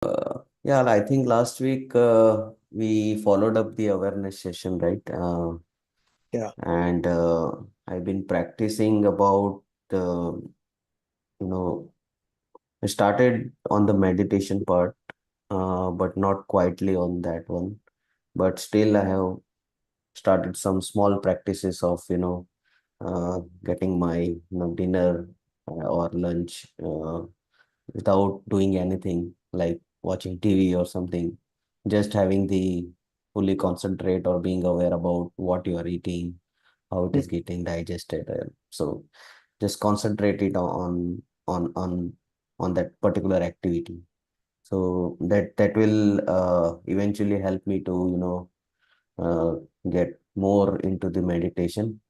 Yeah, I think last week we followed up the awareness session, right? Yeah. And I've been practicing about, you know, I started on the meditation part, but not quietly on that one. But still, I have started some small practices of, getting my, dinner or lunch without doing anything like watching TV or something, just having the fully concentrate or being aware about what you are eating, how it Mm. is getting digested. So just concentrate it on on on that particular activity. So that will eventually help me to uh, get more into the meditation,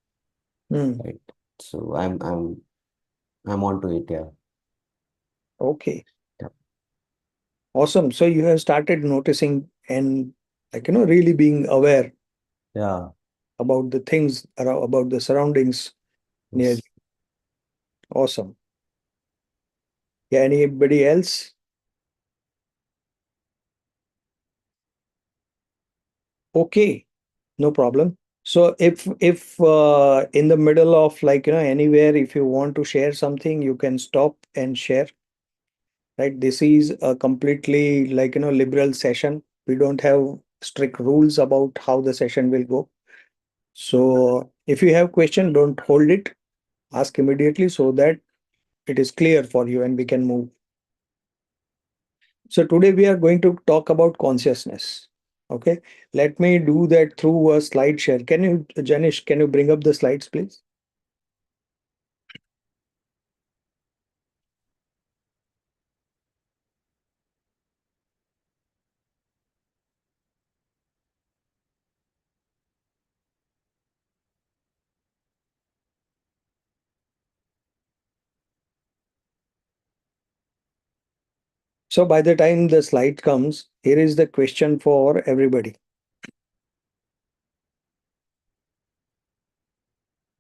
Mm. right? So I'm on to it, yeah. Okay. Yeah. Awesome. So you have started noticing and really being aware Yeah. about the things around, about the surroundings near you. Yes. Awesome. Yeah. Anybody else? Okay. No problem. So if in the middle of anywhere, if you want to share something, you can stop and share. Right. This is a completely liberal session. We don't have strict rules about how the session will go. So if you have question, don't hold it. Ask immediately so that it is clear for you and we can move. So today we are going to talk about consciousness. Okay. Let me do that through a slide share. Can you, Janish, can you bring up the slides, please? So by the time the slide comes, here is the question for everybody.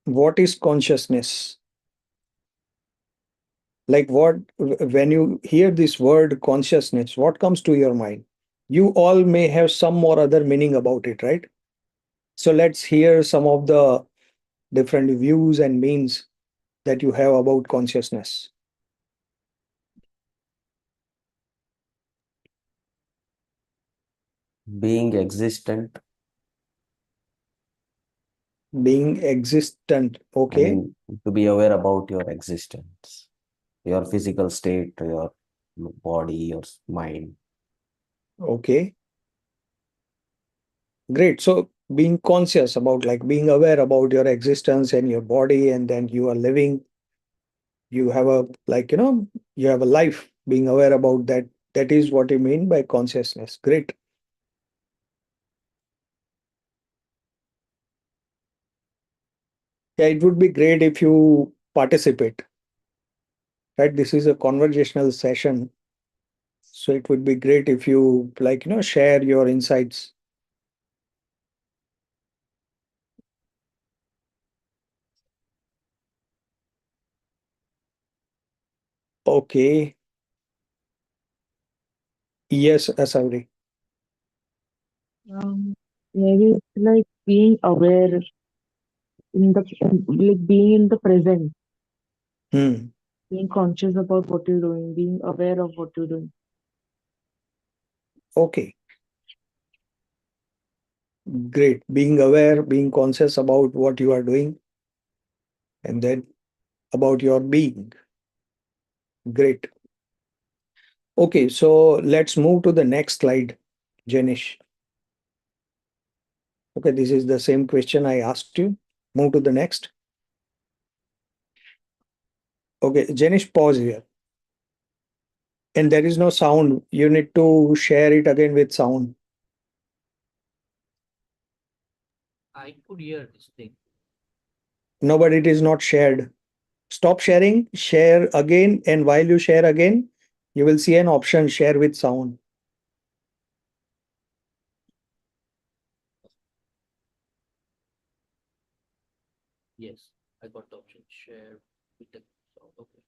What is consciousness? Like when you hear this word consciousness, what comes to your mind? You all may have some or other meaning about it, right? So let's hear some of the different views and means that you have about consciousness. Being existent. Being existent. I Okay. mean, to be aware about your existence, your physical state, your body, your mind. Okay. Great. So being conscious about, like, being aware about your existence and your body, and then you are living, you have a, you have a life, being aware about that. That is what you mean by consciousness. Great. Yeah, it would be great if you participate, right? This is a conversational session. So it would be great if you, share your insights. Okay. Yes, Asawri. Um, Maybe it's like being aware like being in the present, Hmm. being conscious about what you're doing, being aware of what you're doing. Okay. Great. Being aware, being conscious about what you are doing, and then about your being. Great. Okay, so let's move to the next slide, Janish. Okay, this is the same question I asked you. Move to the next. Okay, Janish, pause here. And there is no sound. You need to share it again with sound. I could hear this thing. No, but it is not shared. Stop sharing, share again, and while you share again, you will see an option share with sound. Yes, I got the option. Share with the sound. Okay.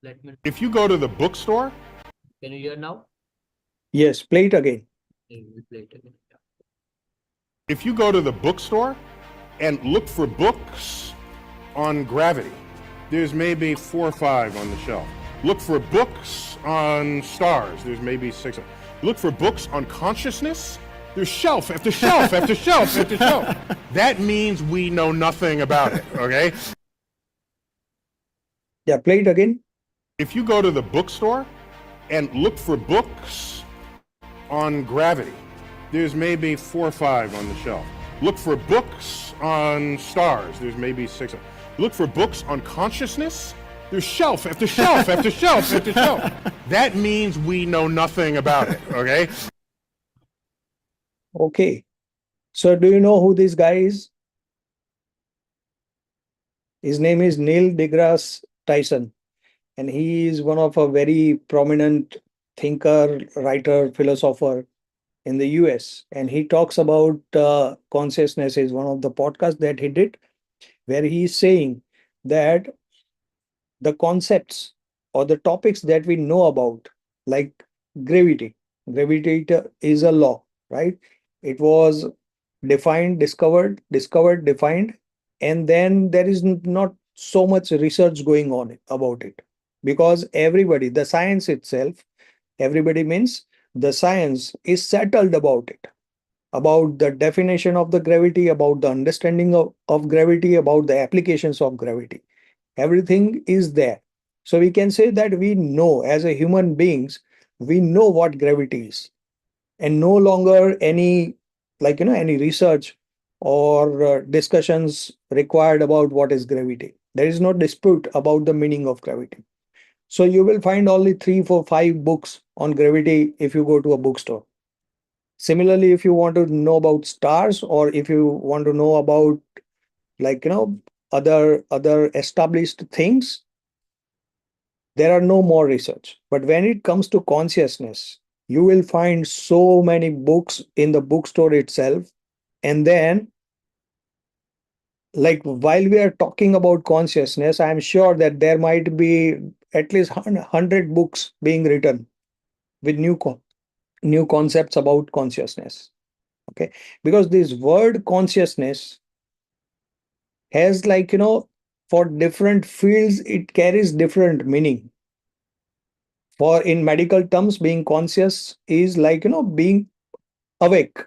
Let me. If you go to the bookstore, Can you hear now? Yes, play it again. Okay, we'll play it again. Yeah. if you go to the bookstore and look for books on gravity, there's maybe 4 or 5 on the shelf. Look for books on stars, there's maybe 6. Look for books on consciousness, there's shelf after shelf after shelf after shelf. That means we know nothing about it, okay? Yeah, play it again. If you go to the bookstore and look for books on gravity, there's maybe 4 or 5 on the shelf. Look for books on stars, there's maybe 6. Look for books on consciousness, there's shelf after shelf after shelf after shelf. That means we know nothing about it, okay? Okay. So do you know who this guy is? His name is Neil deGrasse Tyson, and he is one of a very prominent thinker, writer, philosopher in the US. And he talks about consciousness is one of the podcasts that he did, where he is saying that the concepts or the topics that we know about, like gravity, gravity is a law, right? It was defined, discovered, defined, and then there is not so much research going on about it, because everybody, the science itself, everybody means the science is settled about it, about the definition of the gravity, about the understanding of gravity, about the applications of gravity. Everything is there. So we can say that we know, as a human beings, we know what gravity is, and no longer any, like, any research or discussions required about what is gravity. There is no dispute about the meaning of gravity. So you will find only 3, 4, 5 books on gravity if you go to a bookstore. Similarly, if you want to know about stars, or if you want to know about, like, other established things, there are no more research. But when it comes to consciousness, you will find so many books in the bookstore itself. And then, like, while we are talking about consciousness, I'm sure that there might be at least 100 books being written with new concepts about consciousness. Okay, because this word consciousness has, like, for different fields it carries different meaning. For in medical terms, being conscious is like, being awake,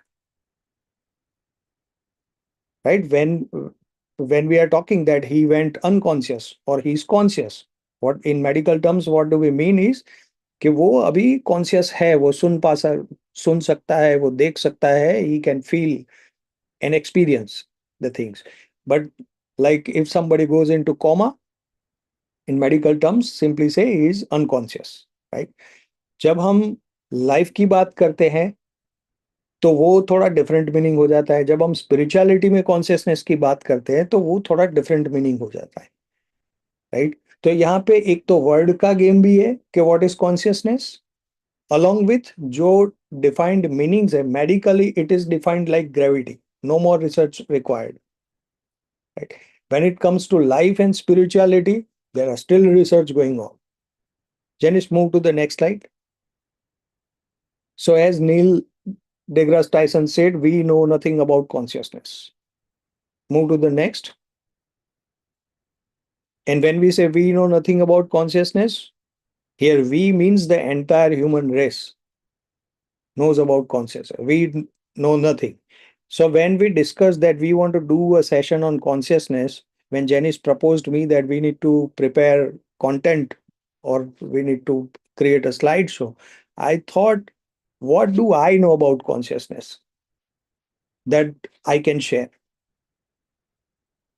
right? When we are talking that he went unconscious or he's conscious, what in medical terms, what do we mean is कि वो अभी conscious है, वो सुन सकता है, वो देख सकता है, he can feel and experience the things. But like if somebody goes into coma, in medical terms, simply say he is unconscious, right? जब हम लाइफ की बात करते हैं तो वो थोड़ा डिफरेंट मीनिंग हो जाता है. जब हम स्पिरिचुअलिटी में कॉन्शियसनेस की बात करते हैं तो वो थोड़ा डिफरेंट मीनिंग हो जाता है, राइट? तो यहाँ पे एक तो वर्ड का गेम भी है कि what is consciousness, along with जो defined meanings है. Medically it is defined like gravity, no more research required, right? When it comes to life and spirituality, there are still research going on. Janice, move to the next slide. So as Neil deGrasse Tyson said, we know nothing about consciousness. Move to the next. And when we say we know nothing about consciousness, here we means the entire human race knows about consciousness. We know nothing. So when we discussed that we want to do a session on consciousness, when Janice proposed me that we need to prepare content or we need to create a slideshow, I thought, what do I know about consciousness that I can share?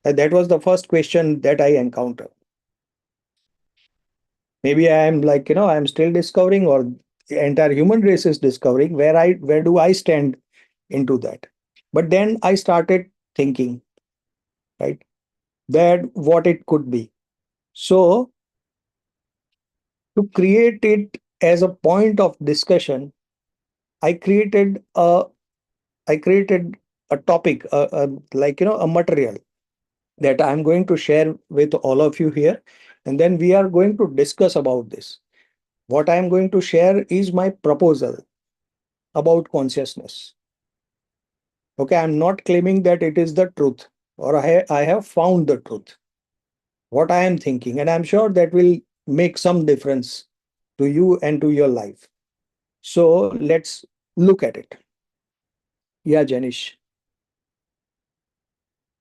And that was the first question that I encountered. Maybe I am, like, I am still discovering, or the entire human race is discovering where do I stand into that. But then I started thinking, right, that what it could be. So to create it as a point of discussion, I created a topic, like, a material. that I'm going to share with all of you here, and then we are going to discuss about this. What I'm going to share is my proposal about consciousness. Okay, I'm not claiming that it is the truth or I have found the truth. What I am thinking, and I'm sure that will make some difference to you and to your life. So let's look at it. Yeah, Janish.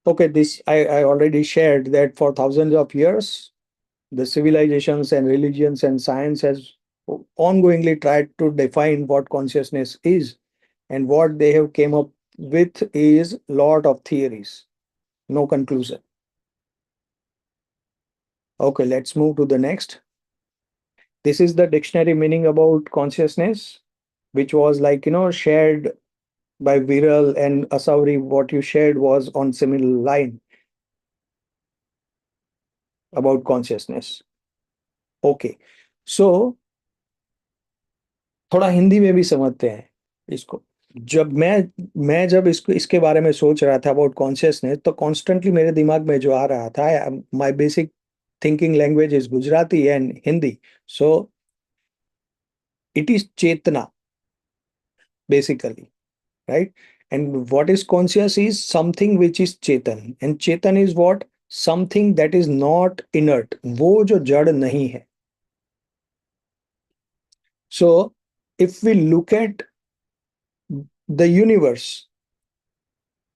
Okay, this I already shared that for thousands of years, the civilizations and religions and science has ongoingly tried to define what consciousness is, and what they have came up with is lot of theories, no conclusion. Okay, let's move to the next. This is the dictionary meaning about consciousness, which was like, shared by Viral and Asauri. What you shared was on similar line about consciousness. Okay, so थोड़ा हिंदी में भी समझते हैं इसको. जब जब इसको इसके बारे में सोच रहा था अबाउट कॉन्शियसनेस, तो कॉन्स्टेंटली मेरे दिमाग में जो आ रहा था, my basic thinking language is Gujarati and Hindi, so it is chetna basically, right? And what is conscious is something which is chetan, and chetan is what? Something that is not inert, वो जो जड़ नहीं है. So if we look at the universe,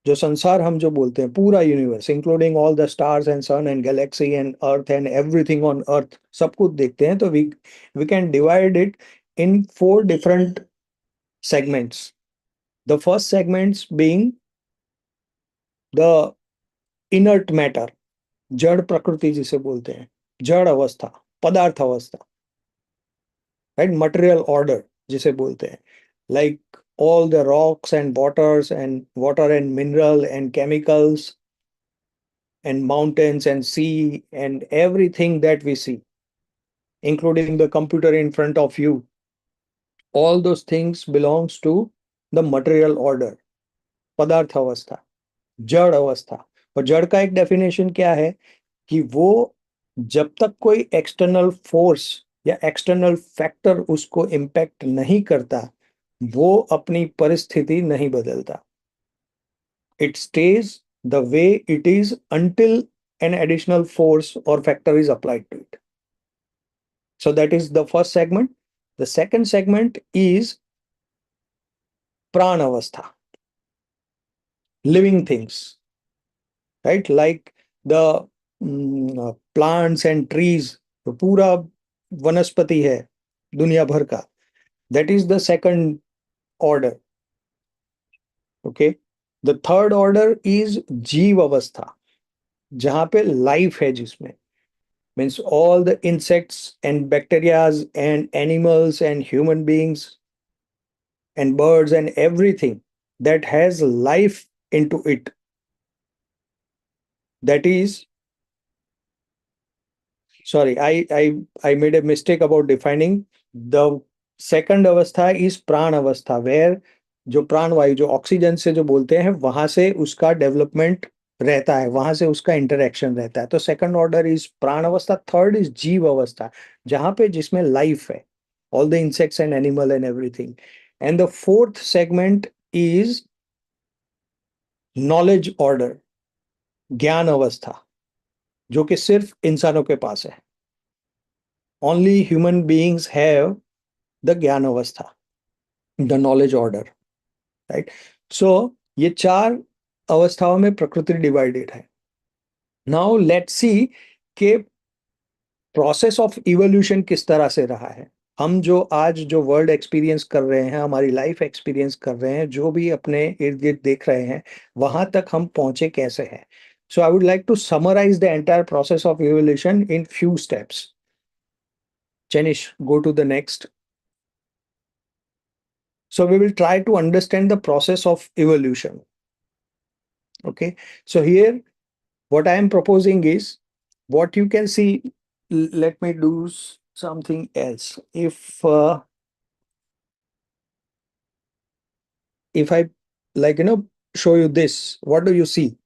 जो संसार हम जो बोलते हैं, पूरा universe including all the stars and sun and galaxy and earth and everything on earth, सब कुछ देखते हैं, तो we can divide it in 4 different segments. The first segments being the inert matter, जड़ प्रकृति जिसे बोलते हैं, जड़ अवस्था, पदार्थ अवस्था, राइट? मटेरियल ऑर्डर जिसे बोलते हैं, like all the rocks and waters and water and mineral and chemicals and mountains and sea and everything that we see, including the computer in front of you, all those things belongs to the material order, पदार्थ अवस्था, जड़ अवस्था. और जड़ का एक definition क्या है कि वो जब तक कोई एक्सटर्नल फोर्स या एक्सटर्नल फैक्टर उसको इम्पैक्ट नहीं करता, वो अपनी परिस्थिति नहीं बदलता. It stays the way it is until an additional force or factor is applied to it. So that is the first segment. The second segment is pran avastha, living things, right? Like the plants and trees, तो पूरा वनस्पति है दुनिया भर का, that is the second order. Okay, the third order is जीव अवस्था, जहां पे लाइफ है, जिसमें means all the insects and bacterias and animals and human beings and birds and everything that has life into it, that is, sorry, I made a mistake about defining. The second अवस्था is प्राण अवस्था, where जो प्राण वायु, जो oxygen से जो बोलते हैं, वहां से उसका डेवलपमेंट रहता है, वहां से उसका इंटरेक्शन रहता है. तो सेकंड ऑर्डर इज प्राण अवस्था. थर्ड इज जीव अवस्था, जहां पे जिसमें लाइफ है, all the insects and animal and everything. And the fourth segment is knowledge order, ज्ञान अवस्था, जो कि सिर्फ इंसानों के पास है. Only human beings have the ज्ञान अवस्था, द नॉलेज ऑर्डर, राइट? सो ये 4 अवस्थाओं में प्रकृति डिवाइडेड है. नाउ लेट्स सी के प्रोसेस ऑफ इवोल्यूशन किस तरह से रहा है. हम जो आज जो वर्ल्ड एक्सपीरियंस कर रहे हैं, हमारी लाइफ एक्सपीरियंस कर रहे हैं, जो भी अपने इर्द गिर्द देख रहे हैं, वहां तक हम पहुंचे कैसे हैं. So I would like to summarise the entire process of evolution in few steps. Janish, go to the next. So we will try to understand the process of evolution. Okay, so here what I am proposing is, what you can see, let me do something else. If I, like, show you this, what do you see?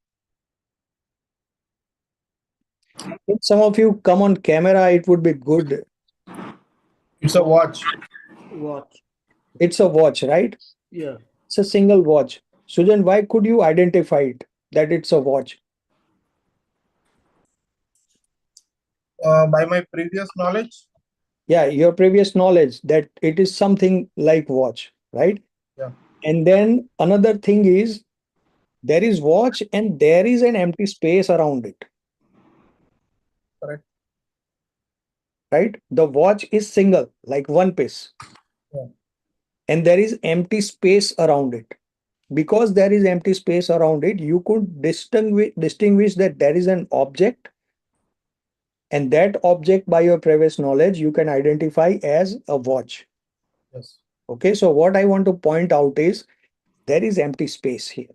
If some of you come on camera, it would be good. It's a watch. Watch. It's a watch, right? Yeah. It's a single watch. Sujan, why could you identify it that it's a watch? By my previous knowledge. Yeah, your previous knowledge that it is something like watch, right? Yeah. And then another thing is there is watch and there is an empty space around it, Correct. right? The watch is single, like one piece, Yeah. and there is empty space around it. Because there is empty space around it, you could distinguish that there is an object, and that object, by your previous knowledge, you can identify as a watch. Yes. Okay, so what I want to point out is there is empty space here,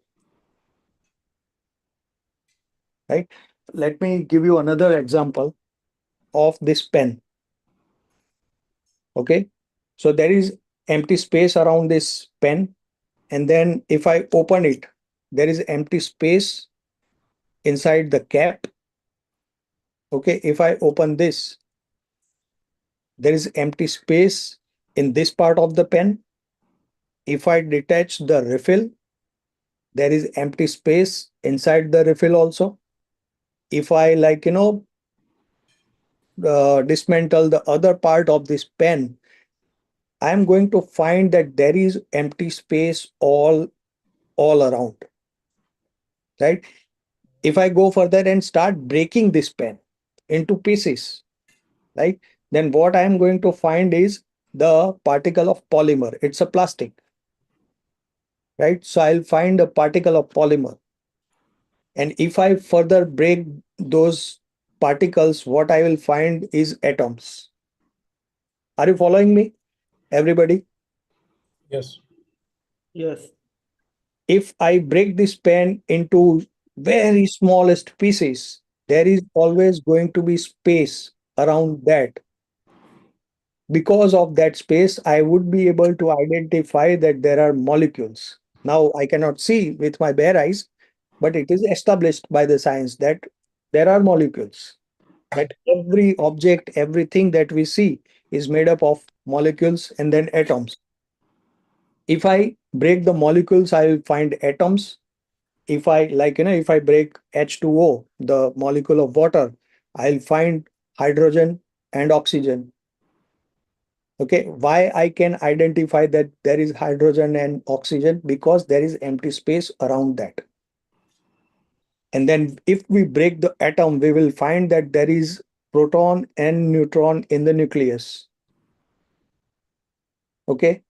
right? Let me give you another example of this pen. Okay, so there is empty space around this pen, and then if I open it, there is empty space inside the cap. Okay, if I open this, there is empty space in this part of the pen. If I detach the refill, there is empty space inside the refill also. If I dismantle the other part of this pen, I am going to find that there is empty space all around, right? If I go further and start breaking this pen into pieces, right, then what I am going to find is the particle of polymer. It's a plastic, right? So I'll find a particle of polymer. And if I further break those particles, what I will find is atoms. Are you following me, everybody? Yes. Yes. If I break this pen into very smallest pieces, there is always going to be space around that. Because of that space, I would be able to identify that there are molecules. Now, I cannot see with my bare eyes, but it is established by the science that there are molecules. That every object, everything that we see is made up of molecules and then atoms. If I break the molecules, I will find atoms. If I if I break H2O, the molecule of water, I'll find hydrogen and oxygen. Okay, why I can identify that there is hydrogen and oxygen? Because there is empty space around that. And then if we break the atom, we will find that there is proton and neutron in the nucleus. Okay,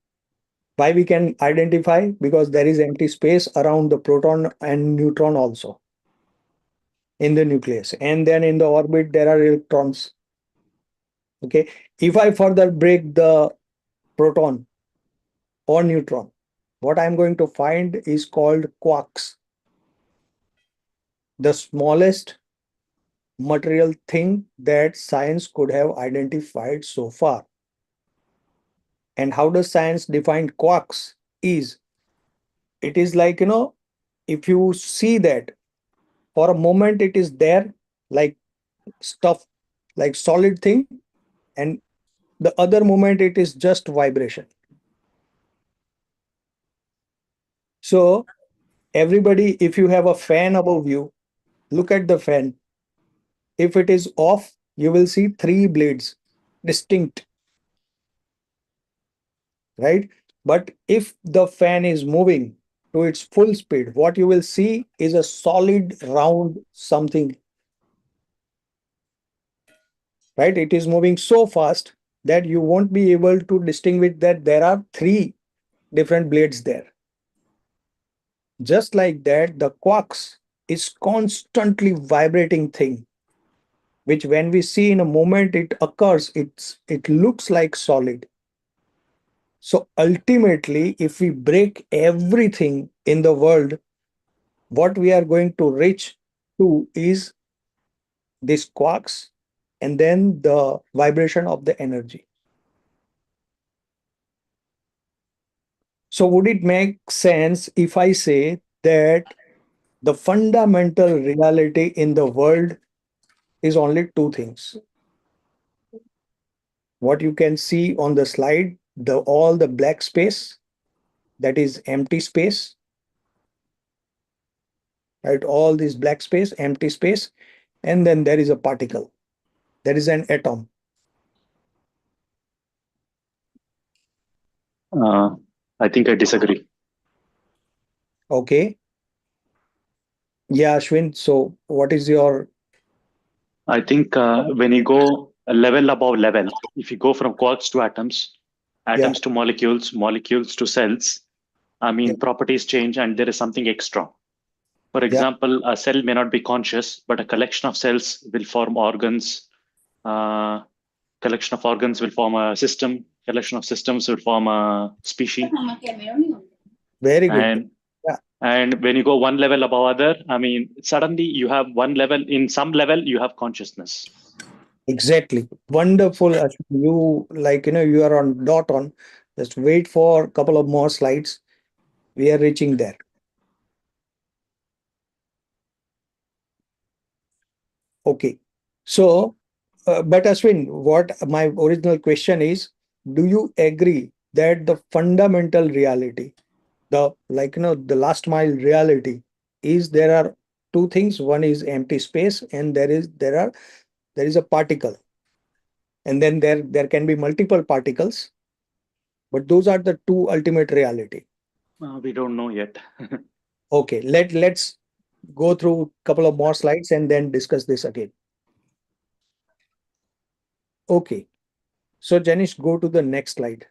why we can identify? Because there is empty space around the proton and neutron also in the nucleus. And then in the orbit, there are electrons. Okay, if I further break the proton or neutron, what I'm going to find is called quarks, the smallest material thing that science could have identified so far. And how does science define quarks? Is it is if you see that for a moment it is there, like stuff, like solid thing, and the other moment it is just vibration. So everybody, if you have a fan above you, look at the fan. If it is off, you will see three blades, distinct, right? But if the fan is moving to its full speed, what you will see is a solid round something, right? It is moving so fast that you won't be able to distinguish that there are three different blades there. Just like that, the quarks is constantly vibrating thing, which when we see in a moment it occurs, it looks like solid. So ultimately, if we break everything in the world, what we are going to reach to is these quarks and then the vibration of the energy. So would it make sense if I say that the fundamental reality in the world is only two things. What you can see on the slide, all the black space, that is empty space, right? All this black space, empty space, and then there is a particle. There is an atom. I think I disagree. Okay. Yeah, Ashwin. So what is your... I think when you go a level above level, if you go from quarks to atoms, atoms to molecules, molecules to cells, I mean, Yeah. properties change and there is something extra. For Yeah. example, a cell may not be conscious, but a collection of cells will form organs. Collection of organs will form a system. Collection of systems will form a species. Very good. And Yeah. and when you go one level above other, I mean, suddenly you have one level. In some level, you have consciousness. Exactly. Wonderful, Ashwin. You, like, you are on dot on. Just wait for a couple of more slides. We are reaching there. Okay. So, but Ashwin, what my original question is, do you agree that the fundamental reality, the the last mile reality is there are two things. One is empty space, and there is a particle, and then there can be multiple particles, but those are the two ultimate reality. We don't know yet. Okay, let's go through a couple of more slides and then discuss this again. Okay, so Janish, go to the next slide.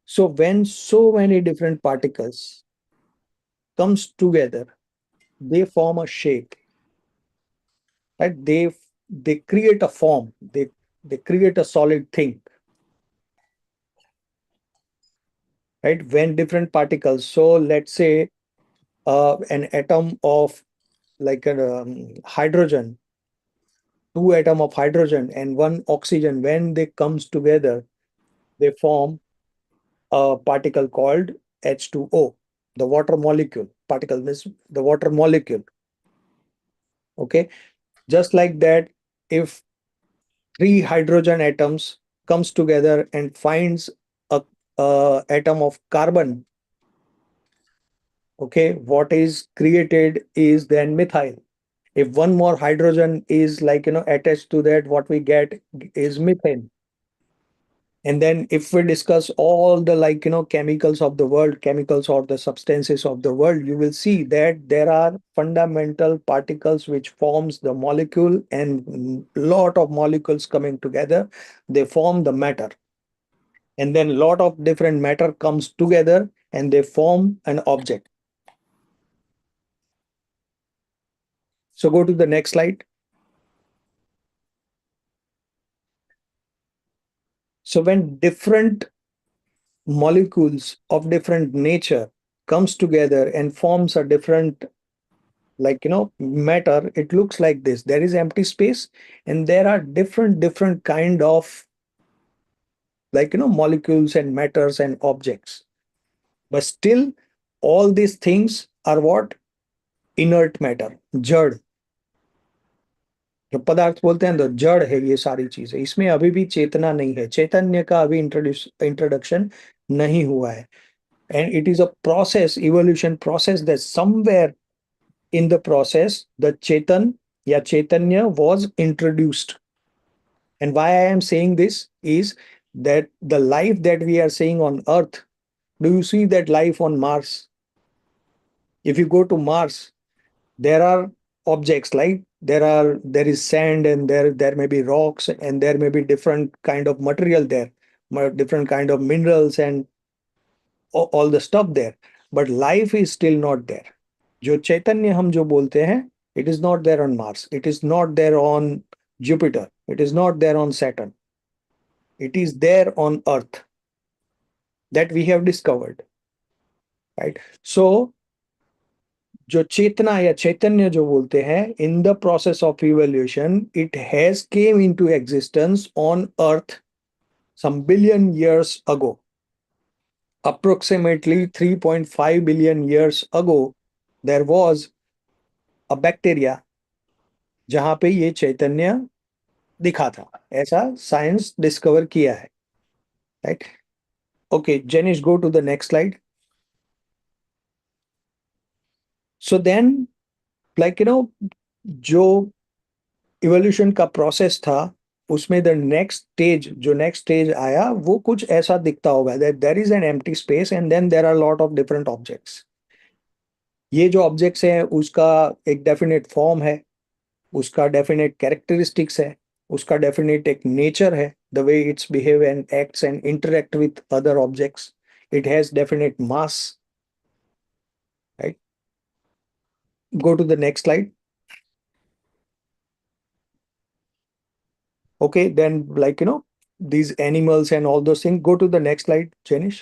So when so many different particles comes together, they form a shape, right? They create a form. They create a solid thing, right? When different particles. So let's say an atom of like a hydrogen, two atom of hydrogen and one oxygen. When they comes together, they form a particle called H2O, the water molecule. Particle means the water molecule. Okay, just like that, if three hydrogen atoms comes together and finds a atom of carbon, okay, what is created is then methyl. If one more hydrogen is attached to that, what we get is methane. And then if we discuss all the chemicals of the world, chemicals or the substances of the world, you will see that there are fundamental particles which forms the molecule, and lot of molecules coming together, they form the matter. And then lot of different matter comes together and they form an object. So go to the next slide. So when different molecules of different nature comes together and forms a different matter, it looks like this. There is empty space and there are different kind of molecules and matters and objects, but still all these things are what? Inert matter, जड़. जो पदार्थ बोलते हैं तो जड़ है ये सारी चीजें, इसमें अभी भी चेतना नहीं है, चैतन्य का अभी इंट्रोडक्शन नहीं हुआ है. And it is a process, evolution process, that somewhere in the process, the Chetan, yeah, Chaitanya was introduced. And why I am saying this is that the life that we are seeing on Earth, do you see that life on Mars? If you go to Mars, there are objects like there is sand, and there may be rocks, and there may be different kind of material there, different kind of minerals and all the stuff there, but life is still not there. जो चैतन्य हम जो बोलते हैं, it is not there on Mars, it is not there on Jupiter, it is not there on Saturn, it is there on Earth, that we have discovered, right? So जो चेतना या चैतन्य जो बोलते हैं, in the process of evolution, it has came into existence on Earth some billion years ago. Approximately 3.5 billion years ago, there was a bacteria जहां पे ये चैतन्य दिखा था, ऐसा साइंस डिस्कवर किया है, right? Okay, Jenish, go to the next slide. So then, like जो evolution का प्रोसेस था, उसमें द नेक्स्ट स्टेज आया, वो कुछ ऐसा दिखता होगा, that there is an empty space and then there are lot of different objects. ये जो ऑब्जेक्ट्स हैं उसका एक डेफिनेट फॉर्म है, उसका डेफिनेट कैरेक्टरिस्टिक्स है, उसका डेफिनेट एक नेचर है, the way its behave and acts and interact with other objects. It has definite mass, right? Go to the next slide. Okay, then, like these animals and all those things. Go to the next slide, Janish.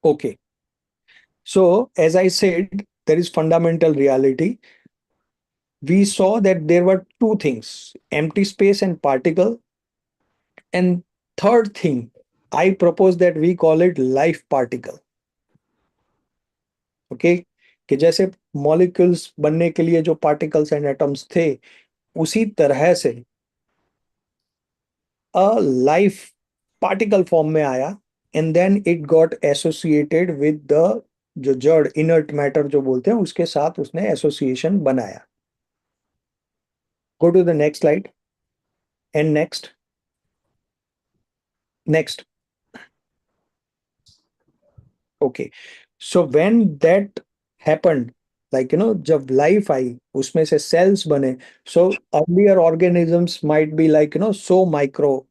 Okay, so as I said, there is fundamental reality. We saw that there were two things, empty space and particle. And third thing, I propose that we call it life particle. Okay, कि जैसे molecules बनने के लिए जो particles and atoms थे, उसी तरह से a life particle form में आया, and then it got associated with the जो जड़ inert matter जो बोलते हैं, उसके साथ उसने association बनाया. Go to the next slide. And next. Okay, so when that happened, like जब life आई, उसमें से cells बने. So earlier organisms might be like so micro,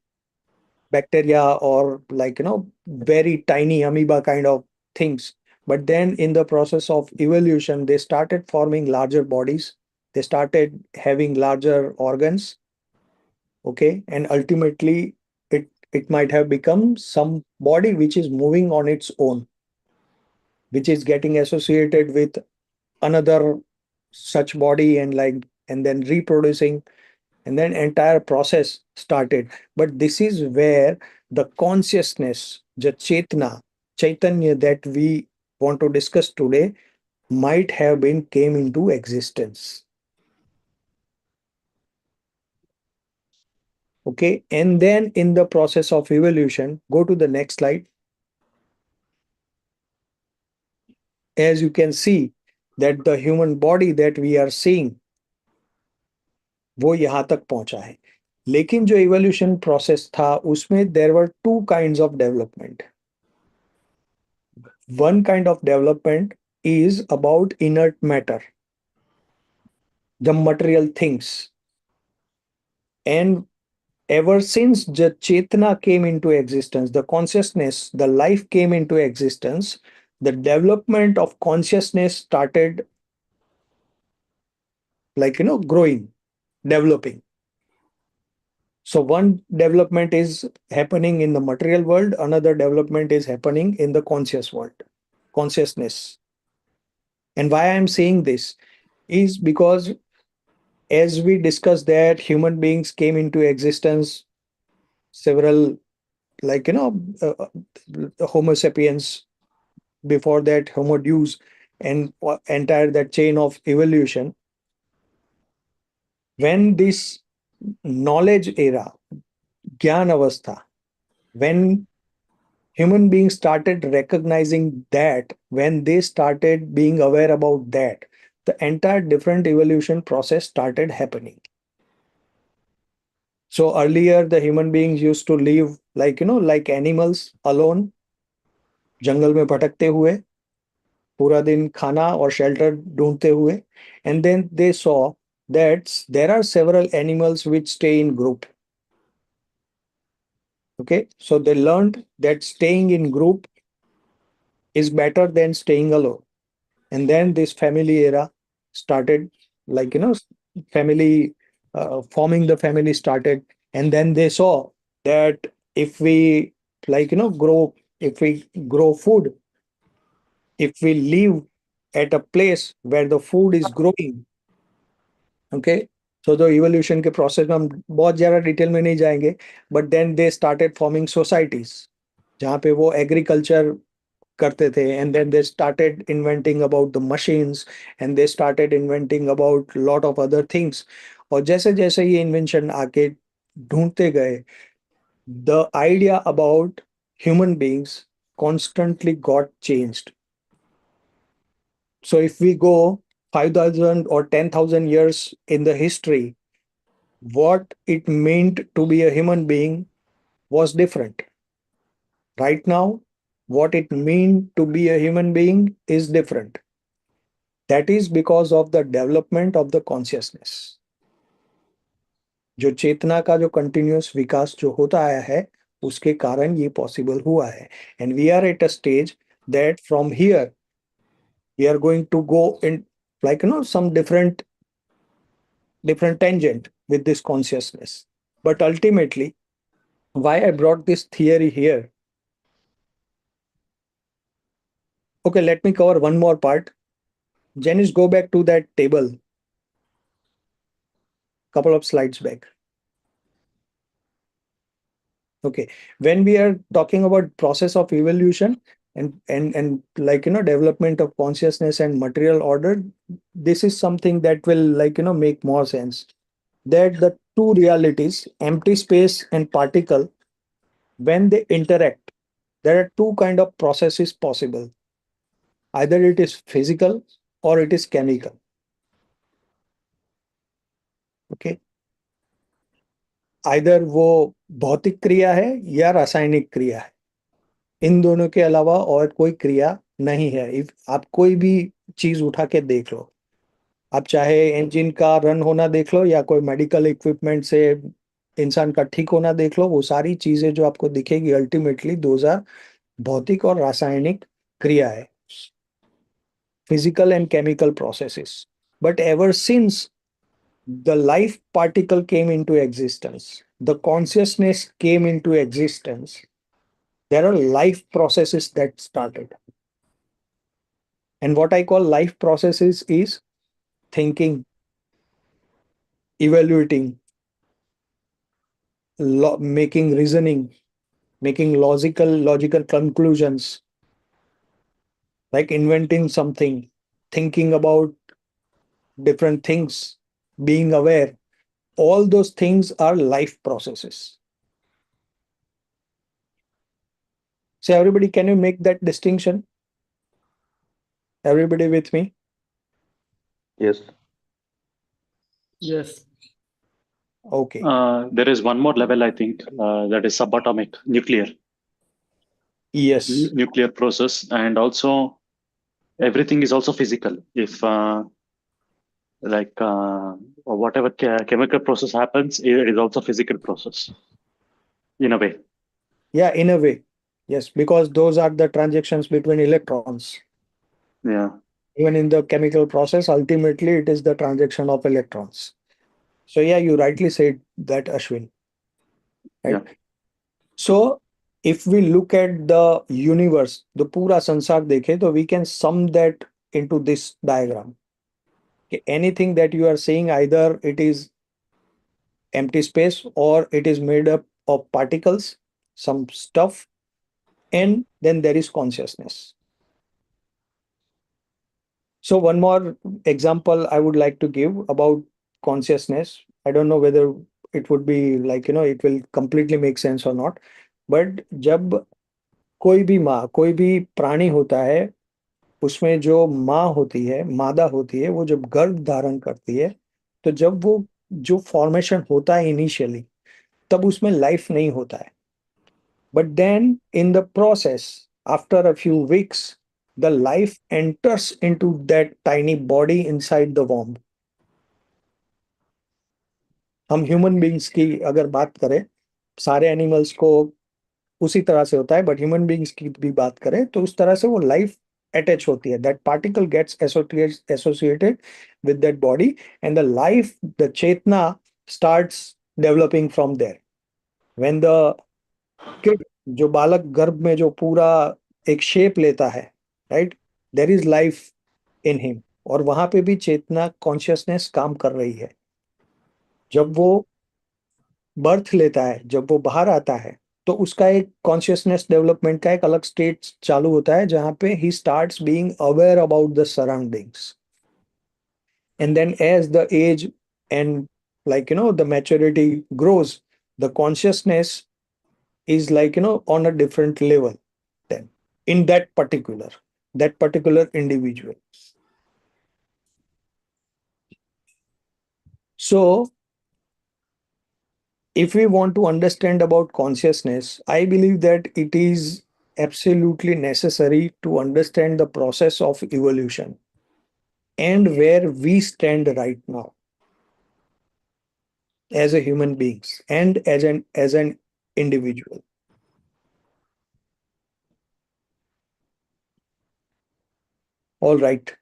bacteria or like very tiny amoeba kind of things. But then in the process of evolution, they started forming larger bodies, they started having larger organs. Okay, and ultimately it might have become some body which is moving on its own, which is getting associated with another such body, and then reproducing, and then entire process started. But this is where the consciousness, the chaitanya that we want to discuss today might have been came into existence. Okay, and then in the process of evolution, go to the next slide. As you can see that the human body that we are seeing, वो यहाँ तक पहुंचा है. लेकिन जो evolution process था, उसमें there were two kinds of development. One kind of development is about inert matter, the material things. And ever since the Chetana came into existence, the consciousness, the life came into existence, the development of consciousness started growing, developing. So one development is happening in the material world, another development is happening in the conscious world, consciousness. And why I'm saying this is because as we discussed that human beings came into existence, several Homo sapiens, before that Homo deus, and entire that chain of evolution. When this knowledge era, Gyan Avastha, when human beings started recognizing that, when they started being aware about that, the entire different evolution process started happening. So earlier the human beings used to live like animals, alone, jungle में भटकते हुए, पूरा दिन खाना और shelter ढूंढते हुए. And then they saw that there are several animals which stay in group. Okay, so they learned that staying in group is better than staying alone. And then this family era started, family, forming the family started. And then they saw that if we grow food, if we live at a place where the food is growing, okay, so the evolution के process में हम बहुत ज़्यादा detail में नहीं जाएंगे, but then they started forming societies जहाँ पे वो agriculture करते थे, and then they started inventing about the machines, and they started inventing about lot of other things. और जैसे जैसे ये invention आके ढूंढते गए, the idea about human beings constantly got changed. So if we go 5,000 or 10,000 years in the history, what it meant to be a human being was different. Right now, what it means to be a human being is different. That is because of the development of the consciousness. जो चेतना का जो continuous विकास जो होता आया है, उसके कारण ये पॉसिबल हुआ है. And we are at a stage that from here we are going to go in, like, some different tangent with this consciousness. But ultimately, why I brought this theory here. Okay, let me cover one more part. Janice, go back to that table. Couple of slides back. Okay, when we are talking about process of evolution and like, development of consciousness and material order, this is something that will, like, make more sense. That the two realities, empty space and particle, when they interact, there are two kind of processes possible. Either it is physical or it is chemical. Okay, either वो भौतिक क्रिया है या रासायनिक क्रिया है. इन दोनों के अलावा और कोई क्रिया नहीं है. इफ आप कोई भी चीज उठा के देख लो, आप चाहे इंजन का रन होना देख लो या कोई मेडिकल इक्विपमेंट से इंसान का ठीक होना देख लो, वो सारी चीजें जो आपको दिखेगी अल्टीमेटली दोज आर भौतिक और रासायनिक क्रिया है, physical and chemical processes. But ever since the life particle came into existence, the consciousness came into existence, there are life processes that started. And what I call life processes is thinking, evaluating, making reasoning, making logical conclusions, like inventing something, thinking about different things, being aware. All those things are life processes. So everybody, can you make that distinction? Everybody with me? Yes. Yes. Okay. There is one more level, I think, that is subatomic, nuclear. Yes. Nuclear process, and also everything is also physical. If whatever chemical process happens, it is also physical process in a way. Yeah, in a way. Yes, because those are the transactions between electrons. Yeah. Even in the chemical process, ultimately it is the transaction of electrons. So yeah, you rightly said that, Ashwin. Right? Yeah. So if we look at the universe, the pura sansar dekhe, so we can sum that into this diagram. Okay, anything that you are seeing, either it is empty space or it is made up of particles, some stuff, and then there is consciousness. So one more example I would like to give about consciousness. I don't know whether it would be like, it will completely make sense or not. But जब कोई भी माँ, कोई भी प्राणी होता है, उसमें जो माँ होती है, मादा होती है, वो जब गर्भ धारण करती है, तो जब वो जो फॉर्मेशन होता है इनिशियली, तब उसमें लाइफ नहीं होता है. But then in the process, after a few weeks, the life enters into that tiny body inside the womb. हम ह्यूमन बींग्स की अगर बात करें, सारे एनिमल्स को उसी तरह से होता है, बट ह्यूमन बींग्स की भी बात करें तो उस तरह से वो लाइफ अटैच होती है. That particle gets associated with that body and the life, the chetna starts developing from there. When the kid, जो बालक गर्भ में जो पूरा एक शेप लेता है, right, there is life in him. और वहां पे भी चेतना, कॉन्शियसनेस काम कर रही है. जब वो बर्थ लेता है, जब वो बाहर आता है, तो उसका एक कॉन्शियसनेस डेवलपमेंट का एक अलग स्टेट चालू होता है जहां पे he starts being aware about the surroundings. And then as the age and the maturity grows, the consciousness is on a different level then in that particular individual. So if we want to understand about consciousness, I believe that it is absolutely necessary to understand the process of evolution and where we stand right now as a human beings and as an individual. All right.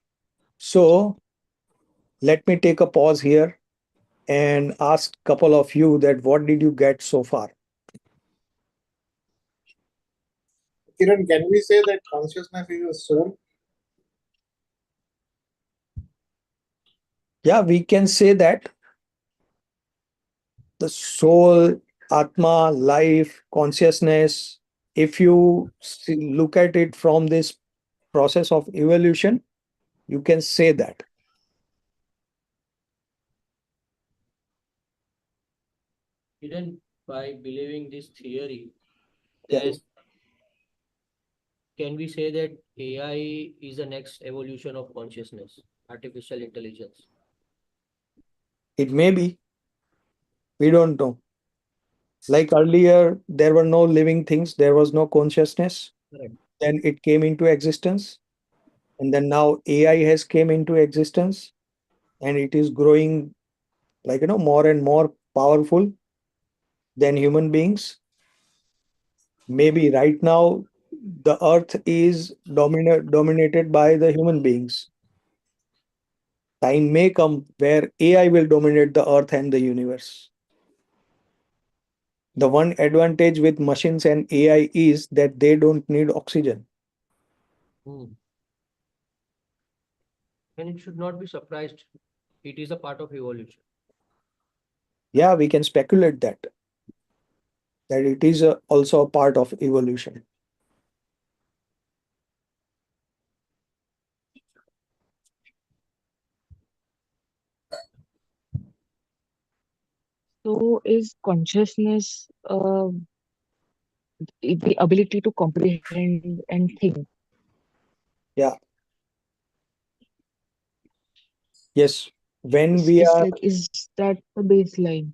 So let me take a pause here and ask a couple of you that what did you get so far? Kiran, can we say that consciousness is a soul? Yeah, we can say that the soul, Atma, life, consciousness, if you look at it from this process of evolution, you can say that. Even by believing this theory, Yeah. then can we say that AI is the next evolution of consciousness, artificial intelligence? It may be, we don't know. Like earlier, there were no living things, there was no consciousness. Correct. Then it came into existence. And then now AI has came into existence and it is growing more and more powerful than human beings. Maybe right now the earth is dominated by the human beings. Time may come where AI will dominate the earth and the universe. The one advantage with machines and AI is that they don't need oxygen. Hmm. And it should not be surprised. It is a part of evolution. Yeah, we can speculate that it is also a part of evolution. So is consciousness the ability to comprehend and think? Yeah. Yes. When Is we is are like is that the baseline?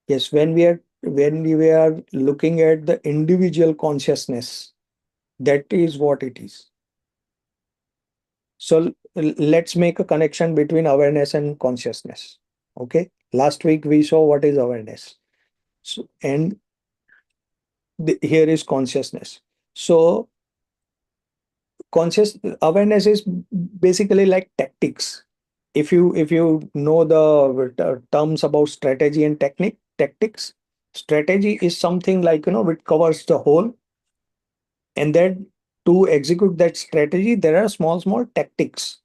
Yes, when we are looking at the individual consciousness, that is what it is. So let's make a connection between awareness and consciousness. Okay. Last week we saw what is awareness. So, and here is consciousness. So conscious awareness is basically like tactics. If you know the terms about strategy and tactics, strategy is something which covers the whole, and then to execute that strategy there are small tactics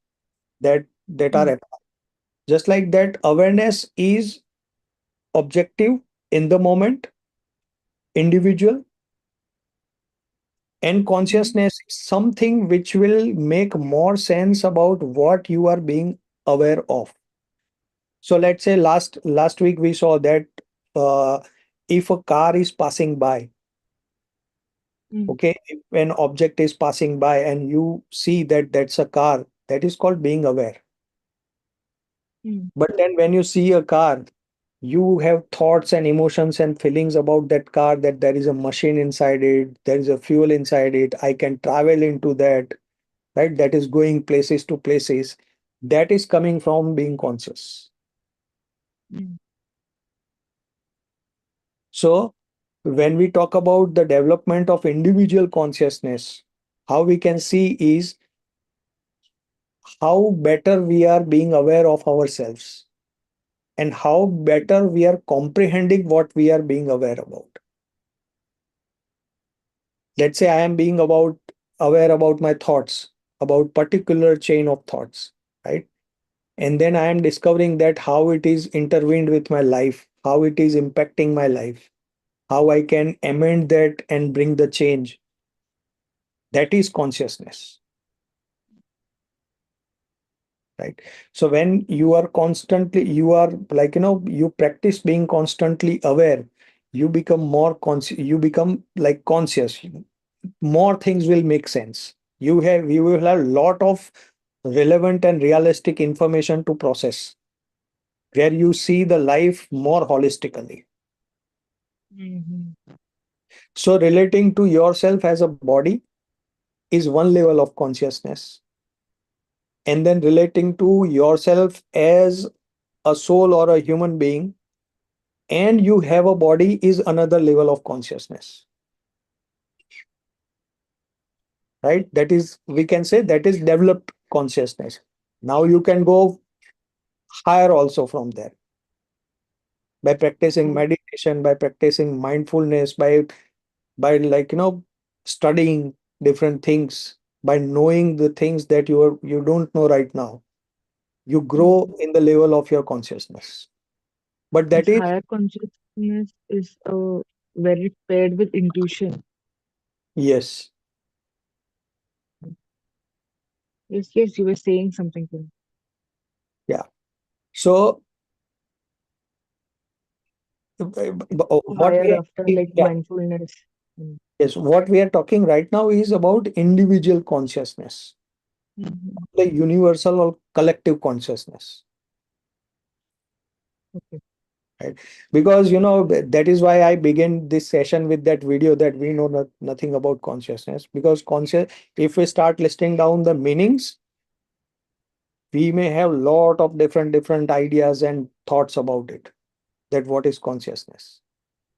that are Mm, applied. Just like that, awareness is objective, in the moment, individual, and mm, consciousness is something which will make more sense about what you are being aware of. So let's say last week we saw that uh, if a car is passing by, mm, okay, if an object is passing by and you see that that's a car, that is called being aware. mm, But then when you see a car, you have thoughts and emotions and feelings about that car, that there is a machine inside it, there is a fuel inside it, I can travel into that, right? That is going places to places. That is coming from being conscious. mm, So when we talk about the development of individual consciousness, how we can see is how better we are being aware of ourselves and how better we are comprehending what we are being aware about. Let's say I am being aware about my thoughts, about particular chain of thoughts, right? And then I am discovering that how it is intervened with my life, how it is impacting my life, how I can amend that and bring the change. That is consciousness, right? So when you are constantly, you are like, you practice being constantly aware, you become more conscious, you become like conscious, more things will make sense. You will have a lot of relevant and realistic information to process, where you see the life more holistically. Mhm. So relating to yourself as a body is one level of consciousness, and then relating to yourself as a soul or a human being and you have a body is another level of consciousness, right? That is, we can say, that is developed consciousness. Now you can go higher also from there, by practicing meditation, by practicing mindfulness, by like, studying different things, by knowing the things that you don't know right now. You grow Mhm. in the level of your consciousness. But that This is, higher consciousness is where it's paired with intuition. yes. Yes, yes, you were saying something to me. Yeah. So what Higher we after are, like yeah, mindfulness. Mm. yes, what we are talking right now is about individual consciousness, Mhm. the universal or collective consciousness, Okay. right? Because that is why I began this session with that video that we know nothing about consciousness. Because if we start listing down the meanings, we may have lot of different ideas and thoughts about it. That what is consciousness?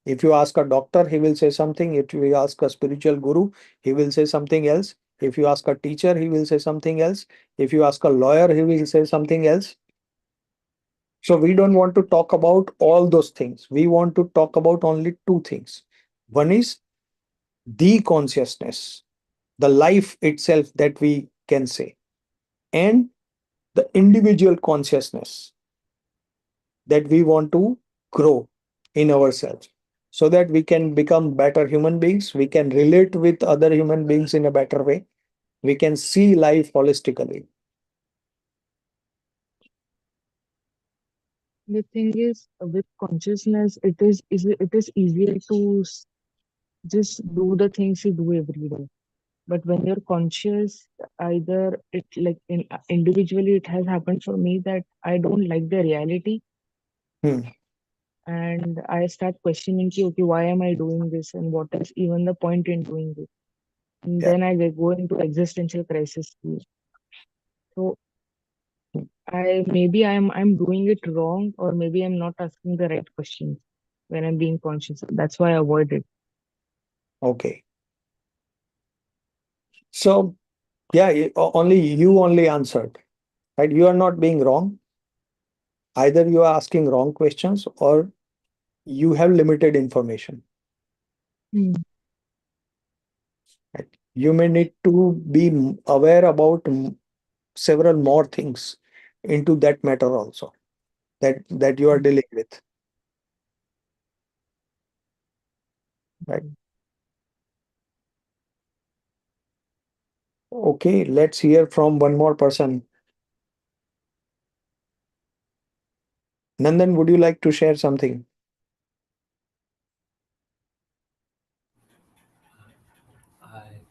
If you ask a doctor, he will say something. If you ask a spiritual guru, he will say something else. If you ask a teacher, he will say something else. If you ask a lawyer, he will say something else. So we don't want to talk about all those things. We want to talk about only two things. One is the consciousness, the life itself that we can say, and the individual consciousness that we want to grow in ourselves, so that we can become better human beings, we can relate with other human beings in a better way, we can see life holistically. The thing is, with consciousness, it is easier to just do the things you do every day. But when you're conscious, either it like individually, it has happened for me that I don't like the reality, Hmm. and I start questioning, ki, okay, why am I doing this, and what is even the point in doing this? And Yeah. then I go into existential crisis stage. So I'm doing it wrong, or maybe I'm not asking the right questions when I'm being conscious. That's why I avoid it. Okay. So yeah, only you only answered, right? You are not being wrong. Either you are asking wrong questions or you have limited information, Hmm. right? You may need to be aware about several more things into that matter also, that you are dealing with, right? Okay. Okay, let's hear from one more person. Nandan, would you like to share something? I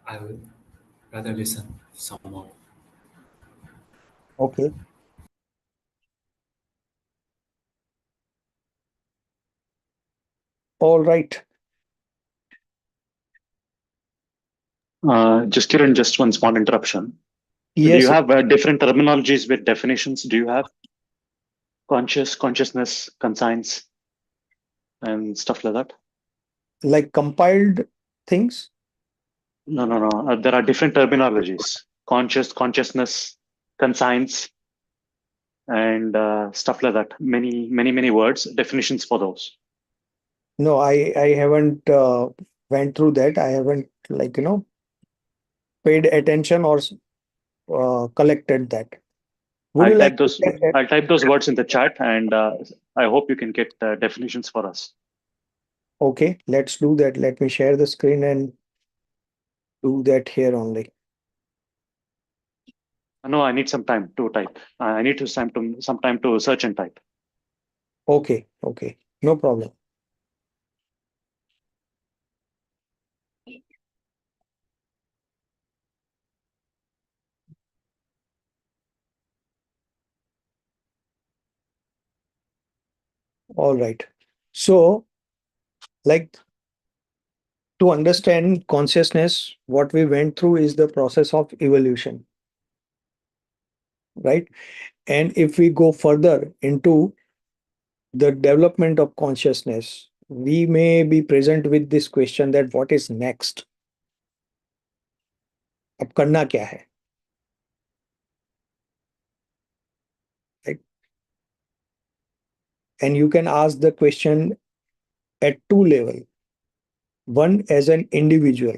I would rather listen some more. Okay. All right. Just Kiran, just one small interruption. Do you Yes, have different terminologies with definitions? Do you have consciousness, conscience, and stuff like that? like compiled things. No, no, no. There are different terminologies: consciousness, conscience, and stuff like that. Many words, definitions for those. No, I haven't went through that. I haven't like paid attention or collected that. Would you I'll like type to those. share that? I'll type those words in the chat, and I hope you can get definitions for us. Okay, let's do that. Let me share the screen and do that here only. No, I need some time to type. I need to some time to search and type. Okay, okay, no problem. All right. So, like, to understand consciousness, what we went through is the process of evolution, right? And if we go further into the development of consciousness, we may be present with this question that what is next? अब करना क्या है? Right? And you can ask the question at two levels. One, as an individual,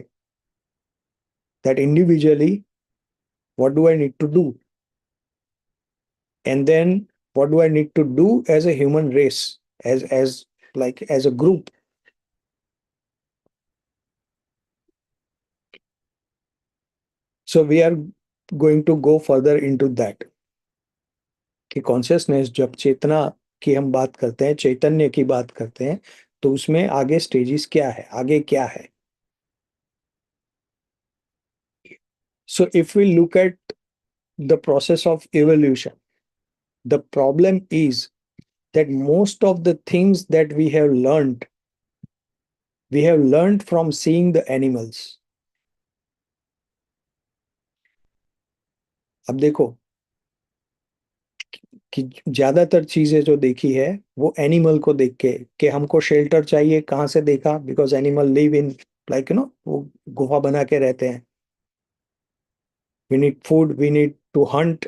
that individually, what do I need to do? And then what do I need to do as a human race, as like as a group? So we are going to go further into that. कि consciousness, जब चेतना की हम बात करते हैं, चैतन्य की बात करते हैं, तो उसमें आगे स्टेजेस क्या है, आगे क्या है? So if we look at the process of evolution, the problem is that most of the things that we have learned from seeing the animals. अब देखो कि ज्यादातर चीजें जो देखी है वो एनिमल को देख के, कि हमको शेल्टर चाहिए, कहाँ से देखा? Because animal live in, like वो गुफा बना के रहते हैं. We need food, we need to hunt.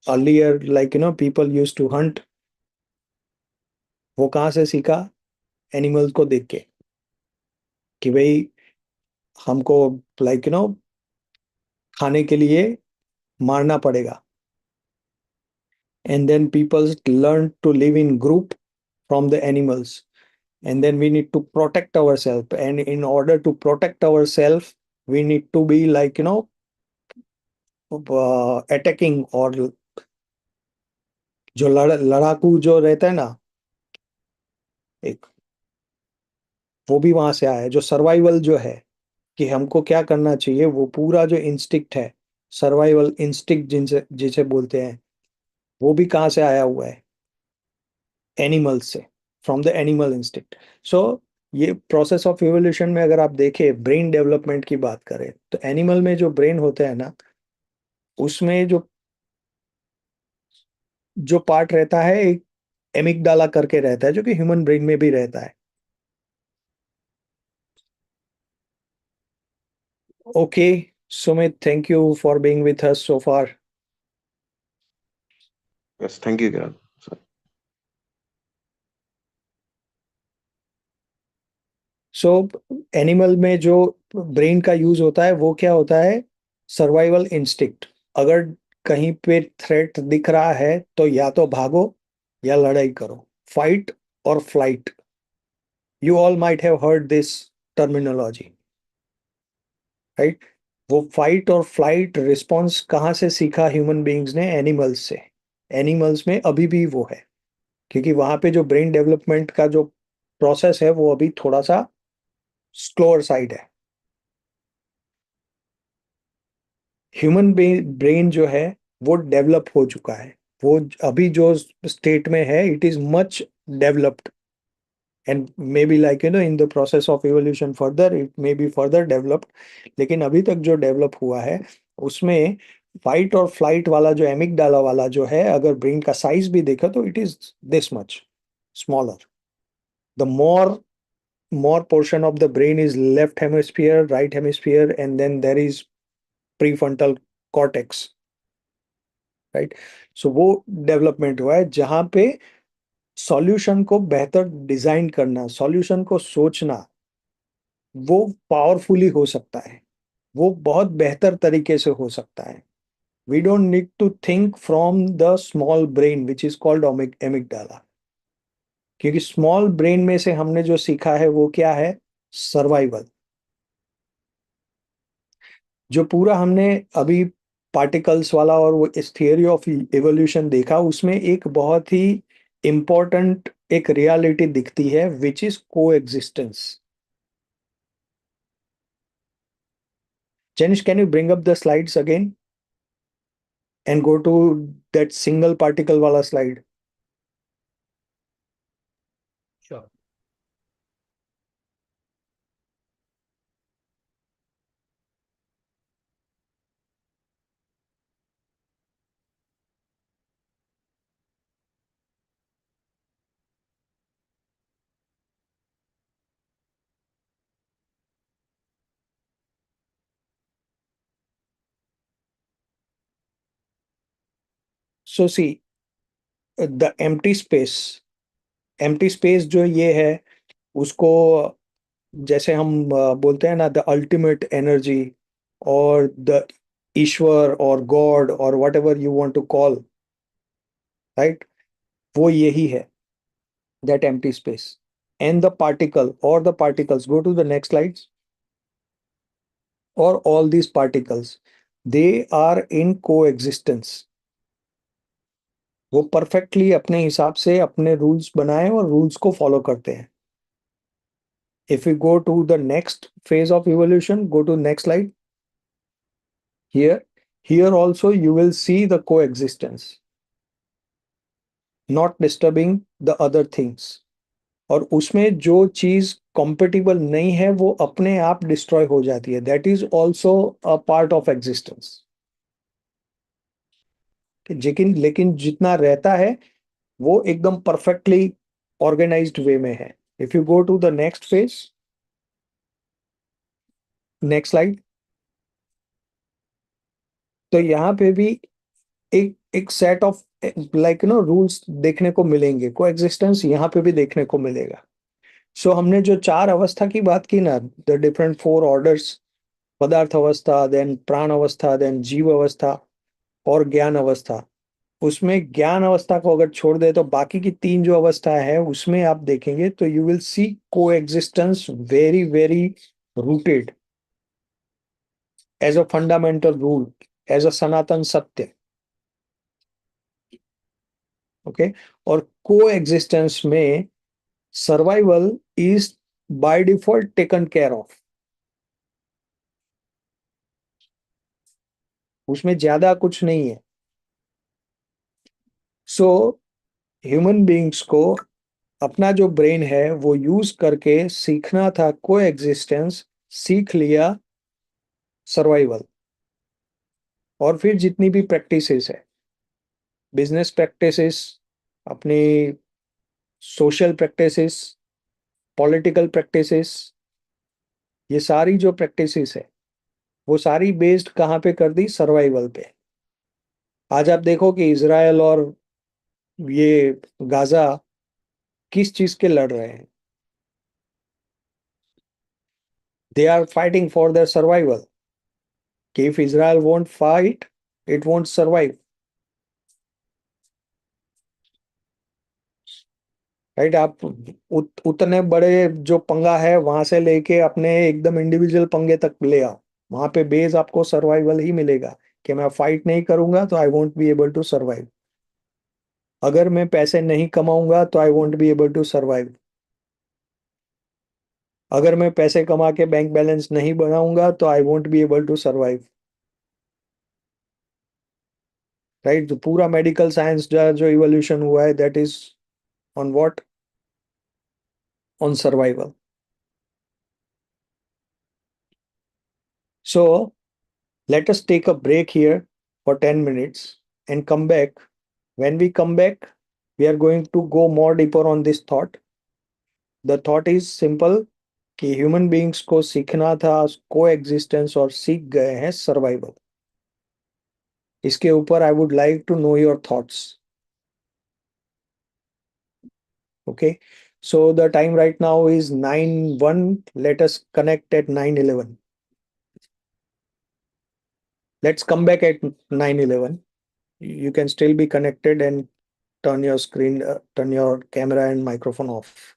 Earlier, like people used to hunt. वो कहाँ से सीखा? एनिमल्स को देख के, कि भाई हमको लाइक खाने के लिए मारना पड़ेगा. And then people learn to live in group from the animals. And then we need to protect ourselves. And in order to protect ourselves, we need to be like, attacking, or जो लड़ाकू जो रहता है ना, एक वो भी वहां से आया है. जो सर्वाइवल जो है, कि हमको क्या करना चाहिए, वो पूरा जो इंस्टिक्ट है, सर्वाइवल इंस्टिक्ट जिनसे जिसे बोलते हैं, वो भी कहाँ से आया हुआ है? एनिमल से, फ्रॉम द एनिमल इंस्टिक्ट. सो ये प्रोसेस ऑफ इवोल्यूशन में अगर आप देखें, ब्रेन डेवलपमेंट की बात करें, तो एनिमल में जो ब्रेन होता है ना, उसमें जो जो पार्ट रहता है, एक एमिगडाला करके रहता है, जो कि ह्यूमन ब्रेन में भी रहता है. Okay Sumit, thank you for being with us so far. Yes, thank you, Kiran. So animal में जो ब्रेन का यूज होता है वो क्या होता है? Survival instinct. अगर कहीं पे थ्रेट दिख रहा है तो या तो भागो या लड़ाई करो, फाइट और flight. You all might have heard this terminology, right? वो फाइट और फ्लाइट रिस्पॉन्स कहाँ से सीखा ह्यूमन बीइंग्स ने? एनिमल्स से. एनिमल्स में अभी भी वो है, क्योंकि वहां पे जो ब्रेन डेवलपमेंट का जो प्रोसेस है वो अभी थोड़ा सा स्लोअर साइड है. ह्यूमन ब्रेन जो है वो डेवलप हो चुका है. वो अभी जो स्टेट में है, it is much developed, and may be like in the process of evolution further it may be further developed. लेकिन अभी तक जो डेवलप हुआ है उसमें फाइट और फ्लाइट वाला जो एमिगडाला वाला जो है, अगर ब्रेन का साइज भी देखा तो it is this much smaller. The more portion of the brain is left hemisphere, right hemisphere, and then there is prefrontal cortex, right? So वो डेवलपमेंट हुआ है जहां पे सॉल्यूशन को बेहतर डिजाइन करना, सॉल्यूशन को सोचना, वो पावरफुली हो सकता है, वो बहुत बेहतर तरीके से हो सकता है. We don't need to think from the small brain which is called amygdala, क्योंकि स्मॉल ब्रेन में से हमने जो सीखा है वो क्या है? सर्वाइवल। जो पूरा हमने अभी पार्टिकल्स वाला और वो इस थियरी ऑफ एवोल्यूशन देखा, उसमें एक बहुत ही इंपॉर्टेंट एक रियलिटी दिखती है, विच इज को existence. Janish, can you bring up the slides again and go to that single particle wala slide? Sure. So see, the empty space जो ये है, उसको जैसे हम बोलते हैं ना, the ultimate energy or the Ishwar or God or whatever you want to call, right, वो यही है, that empty space and the particle or the particles, go to the next slides, or all these particles, they are in coexistence. वो perfectly अपने हिसाब से अपने rules बनाए और रूल्स को फॉलो करते हैं। If we go to the next phase of evolution, go to next slide. Here also you will see the coexistence, not disturbing the other things. और उसमें जो चीज compatible नहीं है वो अपने आप डिस्ट्रॉय हो जाती है। That is also a part of existence. लेकिन जितना रहता है वो एकदम परफेक्टली ऑर्गेनाइज्ड वे में है। If you go to the next phase, next slide, तो यहाँ पे भी एक सेट ऑफ लाइक रूल्स देखने को मिलेंगे, को एग्जिस्टेंस यहाँ पे भी देखने को मिलेगा। सो हमने जो 4 अवस्था की बात की ना, द डिफरेंट 4 ऑर्डर्स, पदार्थ अवस्था, देन प्राण अवस्था, देन जीव अवस्था और ज्ञान अवस्था, उसमें ज्ञान अवस्था को अगर छोड़ दे तो बाकी की 3 जो अवस्था है उसमें आप देखेंगे तो you will see coexistence very very rooted as a fundamental rule, as a Sanatan satya. Okay, और को एग्जिस्टेंस में survival is by default taken care of, उसमें ज्यादा कुछ नहीं है। सो ह्यूमन बीइंग्स को अपना जो ब्रेन है वो यूज करके सीखना था को एग्जिस्टेंस, सीख लिया सर्वाइवल। और फिर जितनी भी प्रैक्टिसेस है, बिजनेस प्रैक्टिसेस, अपनी सोशल प्रैक्टिसेस, पॉलिटिकल प्रैक्टिसेस, ये सारी जो प्रैक्टिसेस है वो सारी बेस्ड कहाँ पे कर दी? सर्वाइवल पे। आज आप देखो कि इजराइल और ये गाजा किस चीज के लड़ रहे हैं? They are fighting for their survival, कि if Israel won't fight it won't survive, right. आप उतने बड़े जो पंगा है वहां से लेके अपने एकदम इंडिविजुअल पंगे तक ले आओ, वहां पे बेस आपको सर्वाइवल ही मिलेगा, कि मैं फाइट नहीं करूंगा तो I won't be able to survive. अगर मैं पैसे नहीं कमाऊंगा तो I won't be able to survive. अगर मैं पैसे कमा के बैंक बैलेंस नहीं बनाऊंगा तो I won't be able to survive, right. जो पूरा मेडिकल साइंस जो इवोल्यूशन हुआ है, that is on what? On survival. So let us take a break here for 10 minutes and come back. When we come back, we are going to go more deeper on this thought. The thought is simple, कि human beings को सीखना था को existence और सीख गए हैं survival. इसके ऊपर I would like to know your thoughts. Okay, so the time right now is 9:01. Let us connect at 9:11. Let's come back at 9:11. You can still be connected and turn your screen, turn your camera and microphone off.